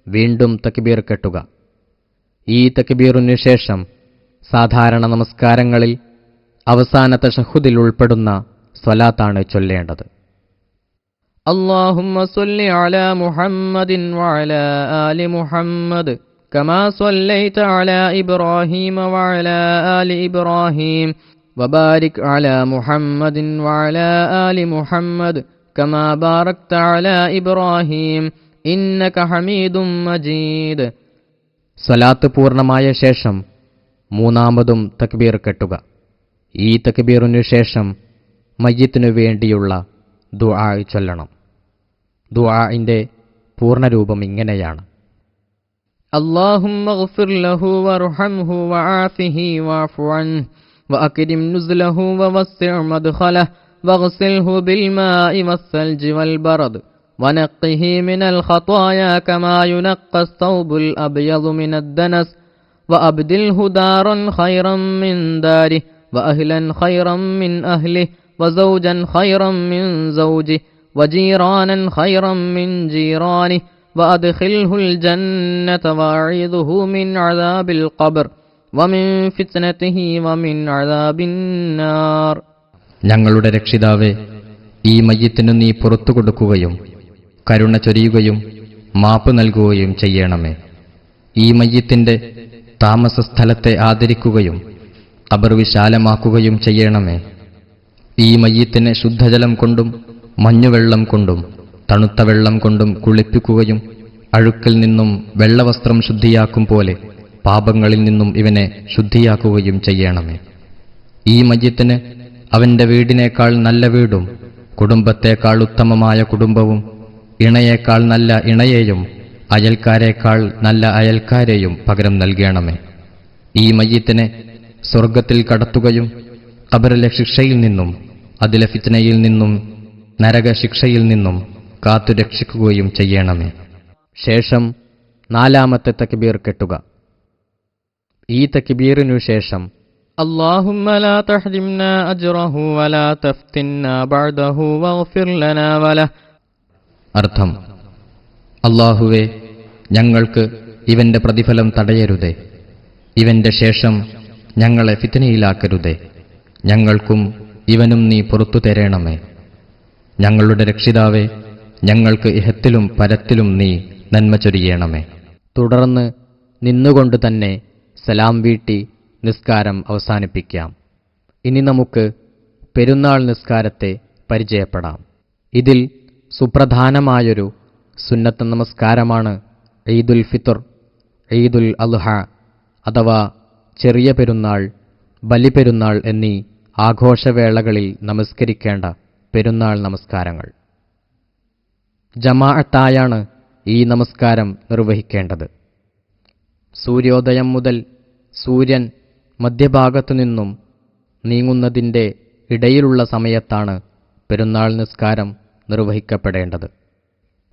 വീണ്ടും തക്ബീർ കെട്ടുക. ഈ തക്ബീറിനു ശേഷം സാധാരണ നമസ്കാരങ്ങളിൽ അവസാന തശഹുദിൽ ഉൾപ്പെടുന്ന സ്വലാത്താണ് ചൊല്ലേണ്ടത്. അല്ലാഹുമ്മ സ്വല്ലി അലാ മുഹമ്മദിൻ വഅലാ ആലി മുഹമ്മദ് കമാ സ്വല്ലൈത അലാ ഇബ്രാഹീമ വഅലാ ആലി ഇബ്രാഹീം വബാരിക് അലാ മുഹമ്മദിൻ വഅലാ ആലി മുഹമ്മദ് കമാ ബാറക്ത അലാ ഇബ്രാഹീം ഇന്നക ഹമീദും മജീദ്. സ്വലാത്ത് പൂർണ്ണമായ ശേഷം മൂന്നാമതും തക്ബീർ കെട്ടുക. ഈ തക്ബീറിനു ശേഷം മയ്യിത്തിനു വേണ്ടിയുള്ള ദുആ ചൊല്ലണം. ദുആഇന്റെ പൂർണ്ണരൂപം ഇങ്ങനെയാണ്: അല്ലാഹുമ്മ ഗ്ഫിർ ലഹു വർഹംഹു വആഫിഹി വഅഫു അൻഹു വഅക്രിം നുസ്ലഹു വവസ്സിഅ മദ്ഖലഹു വഗ്സിൽഹു ബിൽമാഇ വസ്സൽജി വൽബറദ് വനഖ്ഹിഹി മിനൽ ഖതായാ കമാ യുനഖ്ഖ അസ്തൗബുൽ അബ്യദു മിനദ് ദനസ് وأبدله دارا خيرا من داره وأهلا خيرا من أهله وزوجا خيرا من زوجه وجيرانا خيرا من جيرانه وأدخله الجنة وأعيذه من عذاب القبر ومن فتنته ومن عذاب النار. ഞങ്ങളുടെ രക്ഷിതാവേ, ഈ മയ്യിത്തിനു നീ പുറത്തു കൊടുക്കുകയും കരുണ ചൊരിയുകയും മാപ്പ് നൽകുകയും ചെയ്യണമേ. ഈ മയ്യിത്തിന്റെ താമസസ്ഥലത്തെ ആദരിക്കുകയും ഖബർ വിശാലമാക്കുകയും ചെയ്യണമേ. ഈ മയ്യിത്തിനെ ശുദ്ധജലം കൊണ്ടും മഞ്ഞുവെള്ളം കൊണ്ടും തണുത്ത വെള്ളം കൊണ്ടും കുളിപ്പിക്കുകയും അഴുക്കിൽ നിന്നും വെള്ളവസ്ത്രം ശുദ്ധിയാക്കും പോലെ പാപങ്ങളിൽ നിന്നും ഇവനെ ശുദ്ധിയാക്കുകയും ചെയ്യണമേ. ഈ മയ്യിത്തിന് അവന്റെ വീടിനേക്കാൾ നല്ല വീടും കുടുംബത്തേക്കാൾ ഉത്തമമായ കുടുംബവും ഇണയേക്കാൾ നല്ല ഇണയെയും അയൽക്കാരേക്കാൾ നല്ല അയൽക്കാരെയും പകരം നൽകണമേ. ഈ മയ്യിത്തിനെ സ്വർഗത്തിൽ കടത്തുകയും ഖബറിലെ ശിക്ഷയിൽ നിന്നും അതിലെ ഫിത്നയിൽ നിന്നും നരകശിക്ഷയിൽ നിന്നും കാത്തുരക്ഷിക്കുകയും ചെയ്യണമേ. ശേഷം 4-ാമത്തെ തക്ബീർ കെട്ടുക. ഈ തക്ബീറിനു ശേഷം اللهم لا تحرمنا أجره ولا تفتنا بعده واغفر لنا وله. അർത്ഥം: അല്ലാഹുവേ, ഞങ്ങൾക്ക് ഇവന്റെ പ്രതിഫലം തടയരുതേ, ഇവന്റെ ശേഷം ഞങ്ങളെ ഫിത്നയിലാക്കരുതേ, ഞങ്ങൾക്കും ഇവനും നീ പുറത്തു തരേണമേ. ഞങ്ങളുടെ രക്ഷിതാവേ, ഞങ്ങൾക്ക് ഇഹത്തിലും പരത്തിലും നീ നന്മ ചൊരിയണമേ. തുടർന്ന് നിന്നുകൊണ്ട് തന്നെ സലാം വീട്ടി നിസ്കാരം അവസാനിപ്പിക്കാം. ഇനി നമുക്ക് പെരുന്നാൾ നിസ്കാരത്തെ പരിചയപ്പെടാം. ഇതിൽ സുപ്രധാനമായൊരു സുന്നത്ത് നമസ്കാരമാണ് ഈദുൽ ഫിത്ർ, ഈദുൽ അദ്ഹ അഥവാ ചെറിയ പെരുന്നാൾ, ബലിപെരുന്നാൾ എന്നീ ആഘോഷവേളകളിൽ നമസ്കരിക്കേണ്ട പെരുന്നാൾ നമസ്കാരങ്ങൾ. ജമാഅത്തായാണ് ഈ നമസ്കാരം നിർവഹിക്കേണ്ടത്. സൂര്യോദയം മുതൽ സൂര്യൻ മധ്യഭാഗത്തു നിന്നും നീങ്ങുന്നതിൻ്റെ ഇടയിലുള്ള സമയത്താണ് പെരുന്നാൾ നിസ്കാരം നിർവഹിക്കപ്പെടേണ്ടത്.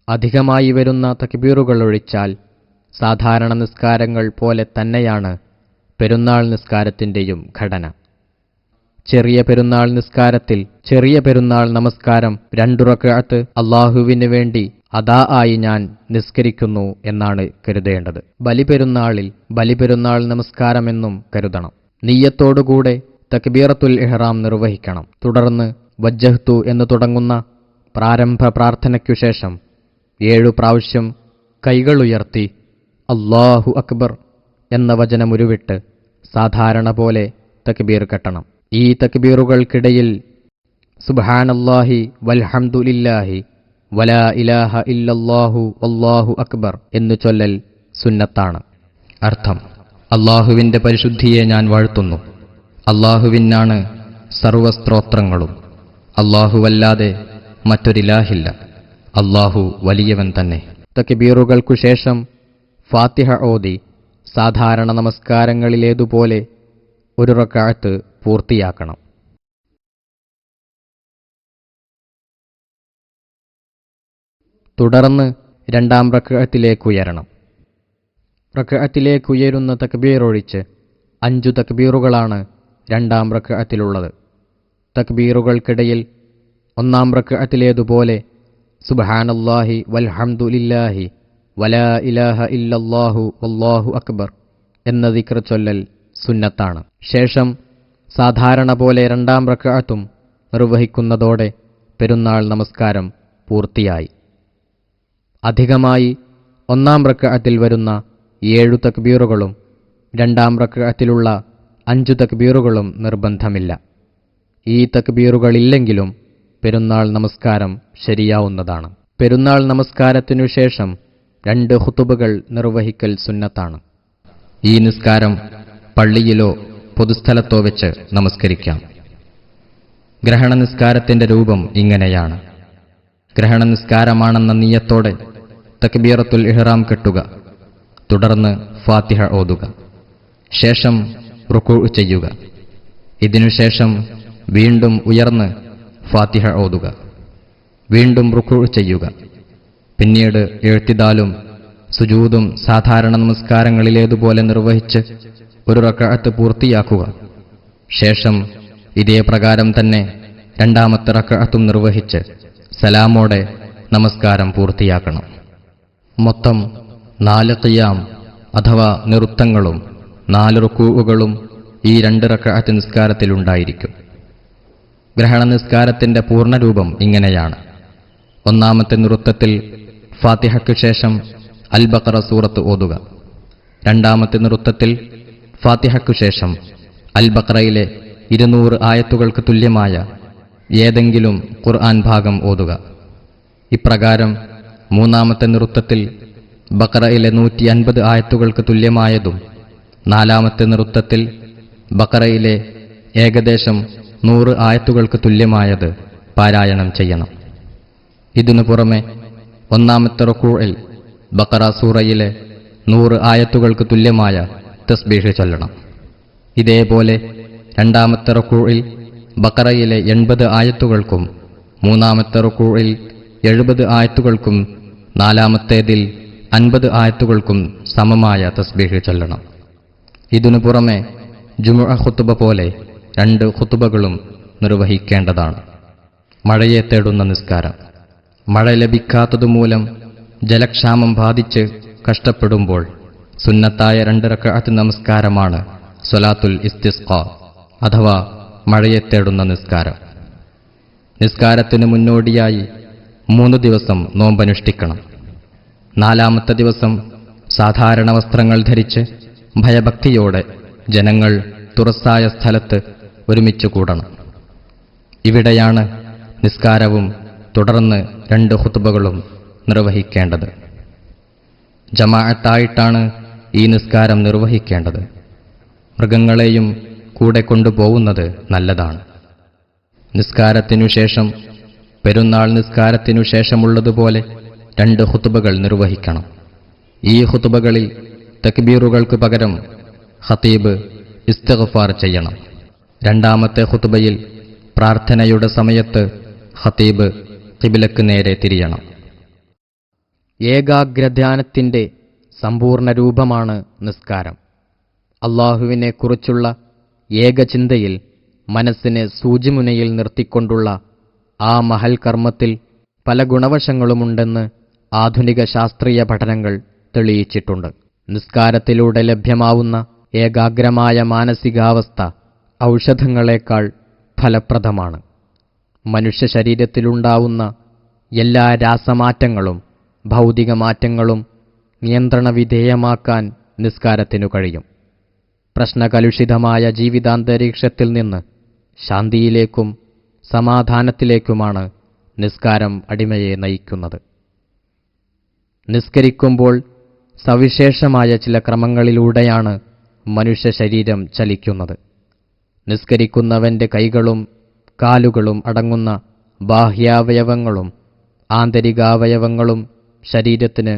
അധികമായി വരുന്ന തക്ബീറുകൾ ഒഴിച്ചാൽ സാധാരണ നിസ്കാരങ്ങൾ പോലെ തന്നെയാണ് പെരുന്നാൾ നിസ്കാരത്തിൻ്റെയും ഘടന. ചെറിയ പെരുന്നാൾ നിസ്കാരത്തിൽ ചെറിയ പെരുന്നാൾ നമസ്കാരം 2 റക്അത്ത് അല്ലാഹുവിന് വേണ്ടി അദാ ആയി ഞാൻ നിസ്കരിക്കുന്നു എന്നാണ് കരുതേണ്ടത്. ബലിപെരുന്നാളിൽ ബലിപെരുന്നാൾ നമസ്കാരമെന്നും കരുതണം. നിയ്യത്തോടുകൂടെ തക്ബീറത്തുൽ ഇഹ്റാം നിർവഹിക്കണം. തുടർന്ന് വജ്ജഹ്തു എന്ന് തുടങ്ങുന്ന പ്രാരംഭ പ്രാർത്ഥനയ്ക്കു ശേഷം 7 പ്രാവശ്യം കൈകളുയർത്തി അല്ലാഹു അക്ബർ എന്ന വചനമുരുവിട്ട് സാധാരണ പോലെ തക്ബീർ കെട്ടണം. ഈ തക്ബീറുകൾക്കിടയിൽ സുബ്ഹാനല്ലാഹി വൽഹംദുലില്ലാഹി വലാ ഇലാഹ ഇല്ലല്ലാഹു വല്ലാഹു അക്ബർ എന്നു ചൊല്ലൽ സുന്നത്താണ്. അർത്ഥം: അല്ലാഹുവിന്റെ പരിശുദ്ധിയെ ഞാൻ വാഴ്ത്തുന്നു. അല്ലാഹുവിനാണ് സർവസ്ത്രോത്രങ്ങളും. അല്ലാഹുവല്ലാതെ മറ്റൊരിലാഹില്ല. അല്ലാഹു വലിയവൻ തന്നെ. തക്ബീറുകൾക്കു ശേഷം ഫാത്തിഹ ഓതി സാധാരണ നമസ്കാരങ്ങളിലേതുപോലെ 1 റക്അത്ത് പൂർത്തിയാക്കണം. തുടർന്ന് 2-ാം റക്അത്തിലേക്കുയരണം. റക്അത്തിലേക്കുയരുന്ന തക്ബീർ ഒഴിച്ച് 5 തക്ബീറുകളാണ് 2-ാം റക്അത്തിലുള്ളത്. തക്ബീറുകൾക്കിടയിൽ 1-ാം റക്അത്തിലേതുപോലെ സുബ്ഹാനല്ലാഹി വൽഹംദുലില്ലാഹി വലാ ഇലാഹ ഇല്ലല്ലാഹു വല്ലാഹു അക്ബർ എന്ന ദിക്ർ ചൊല്ലൽ സുന്നത്താണ്. ശേഷം സാധാരണ പോലെ 2-ാം റക്അത്തും നിർവഹിക്കുന്നതോടെ പെരുന്നാൾ നമസ്കാരം പൂർത്തിയായി. അധികമായി 1-ാം റക്അത്തിൽ വരുന്ന 7 തക്ബീറുകളും 2-ാം റക്അത്തിലുള്ള 5 തക്ബീറുകളും നിർബന്ധമില്ല. ഈ തക്ബീറുകളില്ലെങ്കിലും പെരുന്നാൾ നമസ്കാരം ശരിയാവുന്നതാണ്. പെരുന്നാൾ നമസ്കാരത്തിനു ശേഷം 2 ഖുതുബകൾ നിർവഹിക്കൽ സുന്നത്താണ്. ഈ നിസ്കാരം പള്ളിയിലോ പൊതുസ്ഥലത്തോ വെച്ച് നമസ്കരിക്കാം. ഗ്രഹണ നിസ്കാരത്തിന്റെ രൂപം ഇങ്ങനെയാണ്. ഗ്രഹണ നിസ്കാരമാണെന്ന നിയ്യത്തോടെ തക്ബീറത്തുൽ ഇഹ്റാം കെട്ടുക. തുടർന്ന് ഫാത്തിഹ ഓതുക. ശേഷം റുകൂഅ് ചെയ്യുക. ഇതിനുശേഷം വീണ്ടും ഉയർന്ന് ഫാത്തിഹ ഓതുക. വീണ്ടും റുകൂഅ് ചെയ്യുക. പിന്നീട് ഇഅ്തിദാലും സുജൂദും സാധാരണ നമസ്കാരങ്ങളിലേതുപോലെ നിർവഹിച്ച് 1 റക്അത്ത് പൂർത്തിയാക്കുക. ശേഷം ഇതേ പ്രകാരം തന്നെ 2-ാമത്തെ റക്അത്തും നിർവഹിച്ച് സലാമോടെ നമസ്കാരം പൂർത്തിയാക്കണം. മൊത്തം 4 ഖിയാം അഥവാ നൃത്തങ്ങളും 4 റുകൂഉകളും ഈ 2 റക്അത്ത് നിസ്കാരത്തിലുണ്ടായിരിക്കും. ഗ്രഹണ നിസ്കാരത്തിന്റെ പൂർണ്ണരൂപം ഇങ്ങനെയാണ്. 1-ാമത്തെ നൃത്തത്തിൽ ഫാത്തിഹയ്ക്കു ശേഷം അൽ ബഖറ സൂറത്ത് ഓതുക. 2-ാമത്തെ നൃത്തത്തിൽ ഫാത്തിഹയ്ക്കു ശേഷം അൽ ബഖറയിലെ 200 ആയത്തുകൾക്ക് തുല്യമായ ഏതെങ്കിലും ഖുർആൻ ഭാഗം ഓതുക. ഇപ്രകാരം മൂന്നാമത്തെ നൃത്തത്തിൽ ബഖറയിലെ 150 ആയത്തുകൾക്ക് തുല്യമായതും നാലാമത്തെ നൃത്തത്തിൽ ബഖറയിലെ ഏകദേശം 100 ആയത്തുകൾക്ക് തുല്യമായത് പാരായണം ചെയ്യണം. ഇതിനു പുറമെ ഒന്നാമത്തെ റുകൂഇൽ ബഖറ സൂറയിലെ 100 ആയത്തുകൾക്ക് തുല്യമായ തസ്ബീഹ് ചൊല്ലണം. ഇതേപോലെ രണ്ടാമത്തെ റുകൂഇൽ ബഖറയിലെ 80 ആയത്തുകൾക്കും മൂന്നാമത്തെ റുകൂഇൽ 70 ആയത്തുകൾക്കും നാലാമത്തേതിൽ 50 ആയത്തുകൾക്കും സമമായ തസ്ബീഹ് ചൊല്ലണം. ഇതിനു പുറമെ ജുമുഅ ഖുതുബ പോലെ 2 ഖുതുബകളും നിർവഹിക്കേണ്ടതാണ്. മഴയെ തേടുന്ന നിസ്കാരം. മഴ ലഭിക്കാത്തതുമൂലം ജലക്ഷാമം ബാധിച്ച് കഷ്ടപ്പെടുമ്പോൾ സുന്നത്തായ 2 റക്അത്ത് നമസ്കാരമാണ് സ്വലാത്തുൽ ഇസ്തിസ്ഖാ അഥവാ മഴയെ തേടുന്ന നിസ്കാരം. നിസ്കാരത്തിന് മുന്നോടിയായി 3 ദിവസം നോമ്പനുഷ്ഠിക്കണം. 4-ാമത്തെ ദിവസം സാധാരണ വസ്ത്രങ്ങൾ ധരിച്ച് ഭയഭക്തിയോടെ ജനങ്ങൾ തുറസ്സായ സ്ഥലത്ത് ഒരുമിച്ച് കൂടണം. ഇവിടെയാണ് നിസ്കാരവും തുടർന്ന് 2 ഖുതുബകളും നിർവഹിക്കേണ്ടത്. ജമാഅത്തായിട്ടാണ് ഈ നിസ്കാരം നിർവഹിക്കേണ്ടത്. മൃഗങ്ങളെയും കൂടെ കൊണ്ടുപോകുന്നത് നല്ലതാണ്. നിസ്കാരത്തിനു ശേഷം പെരുന്നാൾ നിസ്കാരത്തിനു ശേഷമുള്ളതുപോലെ 2 ഖുതുബകൾ നിർവഹിക്കണം. ഈ ഖുതുബകളിൽ തക്ബീറുകൾക്ക് പകരം ഖതീബ് ഇസ്തിഗ്ഫാർ ചെയ്യണം. 2-ാമത്തെ ഖുതുബയിൽ പ്രാർത്ഥനയുടെ സമയത്ത് ഖതീബ് ഖിബ്ലക്ക് നേരെ തിരിയണം. ഏകാഗ്രധ്യാനത്തിന്റെ സമ്പൂർണ്ണ രൂപമാണ് നിസ്കാരം. അല്ലാഹുവിനെക്കുറിച്ചുള്ള ഏകചിന്തയിൽ മനസ്സിനെ സൂചിമുനയിൽ നിർത്തിക്കൊണ്ടുള്ള ആ മഹൽ കർമ്മത്തിൽ പല ഗുണവശങ്ങളുമുണ്ടെന്ന് ആധുനിക ശാസ്ത്രീയ പഠനങ്ങൾ തെളിയിച്ചിട്ടുണ്ട്. നിസ്കാരത്തിലൂടെ ലഭ്യമാവുന്ന ഏകാഗ്രമായ മാനസികാവസ്ഥ ഔഷധങ്ങളെക്കാൾ ഫലപ്രദമാണ്. മനുഷ്യ ശരീരത്തിലുണ്ടാവുന്ന എല്ലാ രാസമാറ്റങ്ങളും ഭൗതിക മാറ്റങ്ങളും നിയന്ത്രണവിധേയമാക്കാൻ നിസ്കാരത്തിനു കഴിയും. പ്രശ്നകലുഷിതമായ ജീവിതാന്തരീക്ഷത്തിൽ നിന്ന് ശാന്തിയിലേക്കും സമാധാനത്തിലേക്കുമാണ് നിസ്കാരം അടിമയെ നയിക്കുന്നത്. നിസ്കരിക്കുമ്പോൾ സവിശേഷമായ ചില ക്രമങ്ങളിലൂടെയാണ് മനുഷ്യ ശരീരം ചലിക്കുന്നത്. നിസ്കരിക്കുന്നവന്റെ കൈകളും കാലുകളും അടങ്ങുന്ന ബാഹ്യാവയവങ്ങളും ആന്തരികാവയവങ്ങളും ശരീരത്തിന്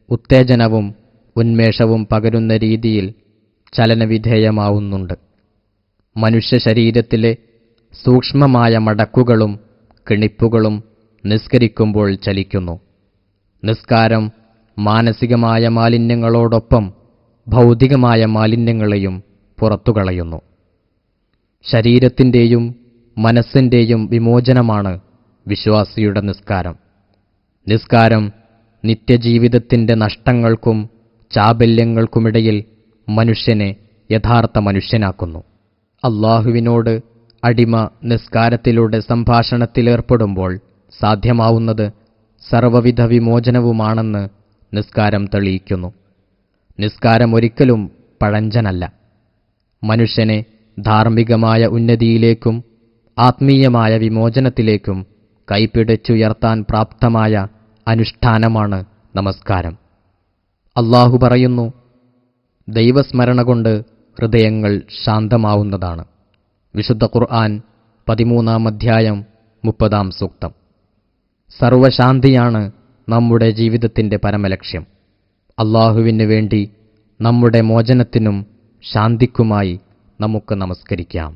ഉത്തേജനവും ഉന്മേഷവും പകരുന്ന രീതിയിൽ ചലനവിധേയമാവുന്നുണ്ട്. മനുഷ്യ ശരീരത്തിലെ സൂക്ഷ്മമായ മടക്കുകളും കിണിപ്പുകളും നിസ്കരിക്കുമ്പോൾ ചലിക്കുന്നു. നിസ്കാരം മാനസികമായ മാലിന്യങ്ങളോടൊപ്പം ഭൗതികമായ മാലിന്യങ്ങളെയും പുറത്തുകളയുന്നു. ശരീരത്തിൻ്റെയും മനസ്സിൻ്റെയും വിമോചനമാണ് വിശ്വാസിയുടെ നിസ്കാരം. നിസ്കാരം നിത്യജീവിതത്തിൻ്റെ നഷ്ടങ്ങൾക്കും ചാബല്യങ്ങൾക്കുമിടയിൽ മനുഷ്യനെ യഥാർത്ഥ മനുഷ്യനാക്കുന്നു. അല്ലാഹുവിനോട് അടിമ നിസ്കാരത്തിലൂടെ സംഭാഷണത്തിലേർപ്പെടുമ്പോൾ സാധ്യമാവുന്നത് സർവവിധ വിമോചനവുമാണെന്ന് നിസ്കാരം തെളിയിക്കുന്നു. നിസ്കാരം ഒരിക്കലും പഴഞ്ചനല്ല. മനുഷ്യനെ ധാർമ്മികമായ ഉന്നതിയിലേക്കും ആത്മീയമായ വിമോചനത്തിലേക്കും കൈപ്പിടിച്ചുയർത്താൻ പ്രാപ്തമായ അനുഷ്ഠാനമാണ് നമസ്കാരം. അല്ലാഹു പറയുന്നു, ദൈവസ്മരണ കൊണ്ട് ഹൃദയങ്ങൾ ശാന്തമാവുന്നതാണ്. വിശുദ്ധ ഖുർആൻ 13-ാം അധ്യായം 30-ാം സൂക്തം. സർവശാന്തിയാണ് നമ്മുടെ ജീവിതത്തിൻ്റെ പരമലക്ഷ്യം. അല്ലാഹുവിന് വേണ്ടി നമ്മുടെ മോചനത്തിനും ശാന്തിക്കുമായി നമുക്ക് നമസ്കരിക്കാം.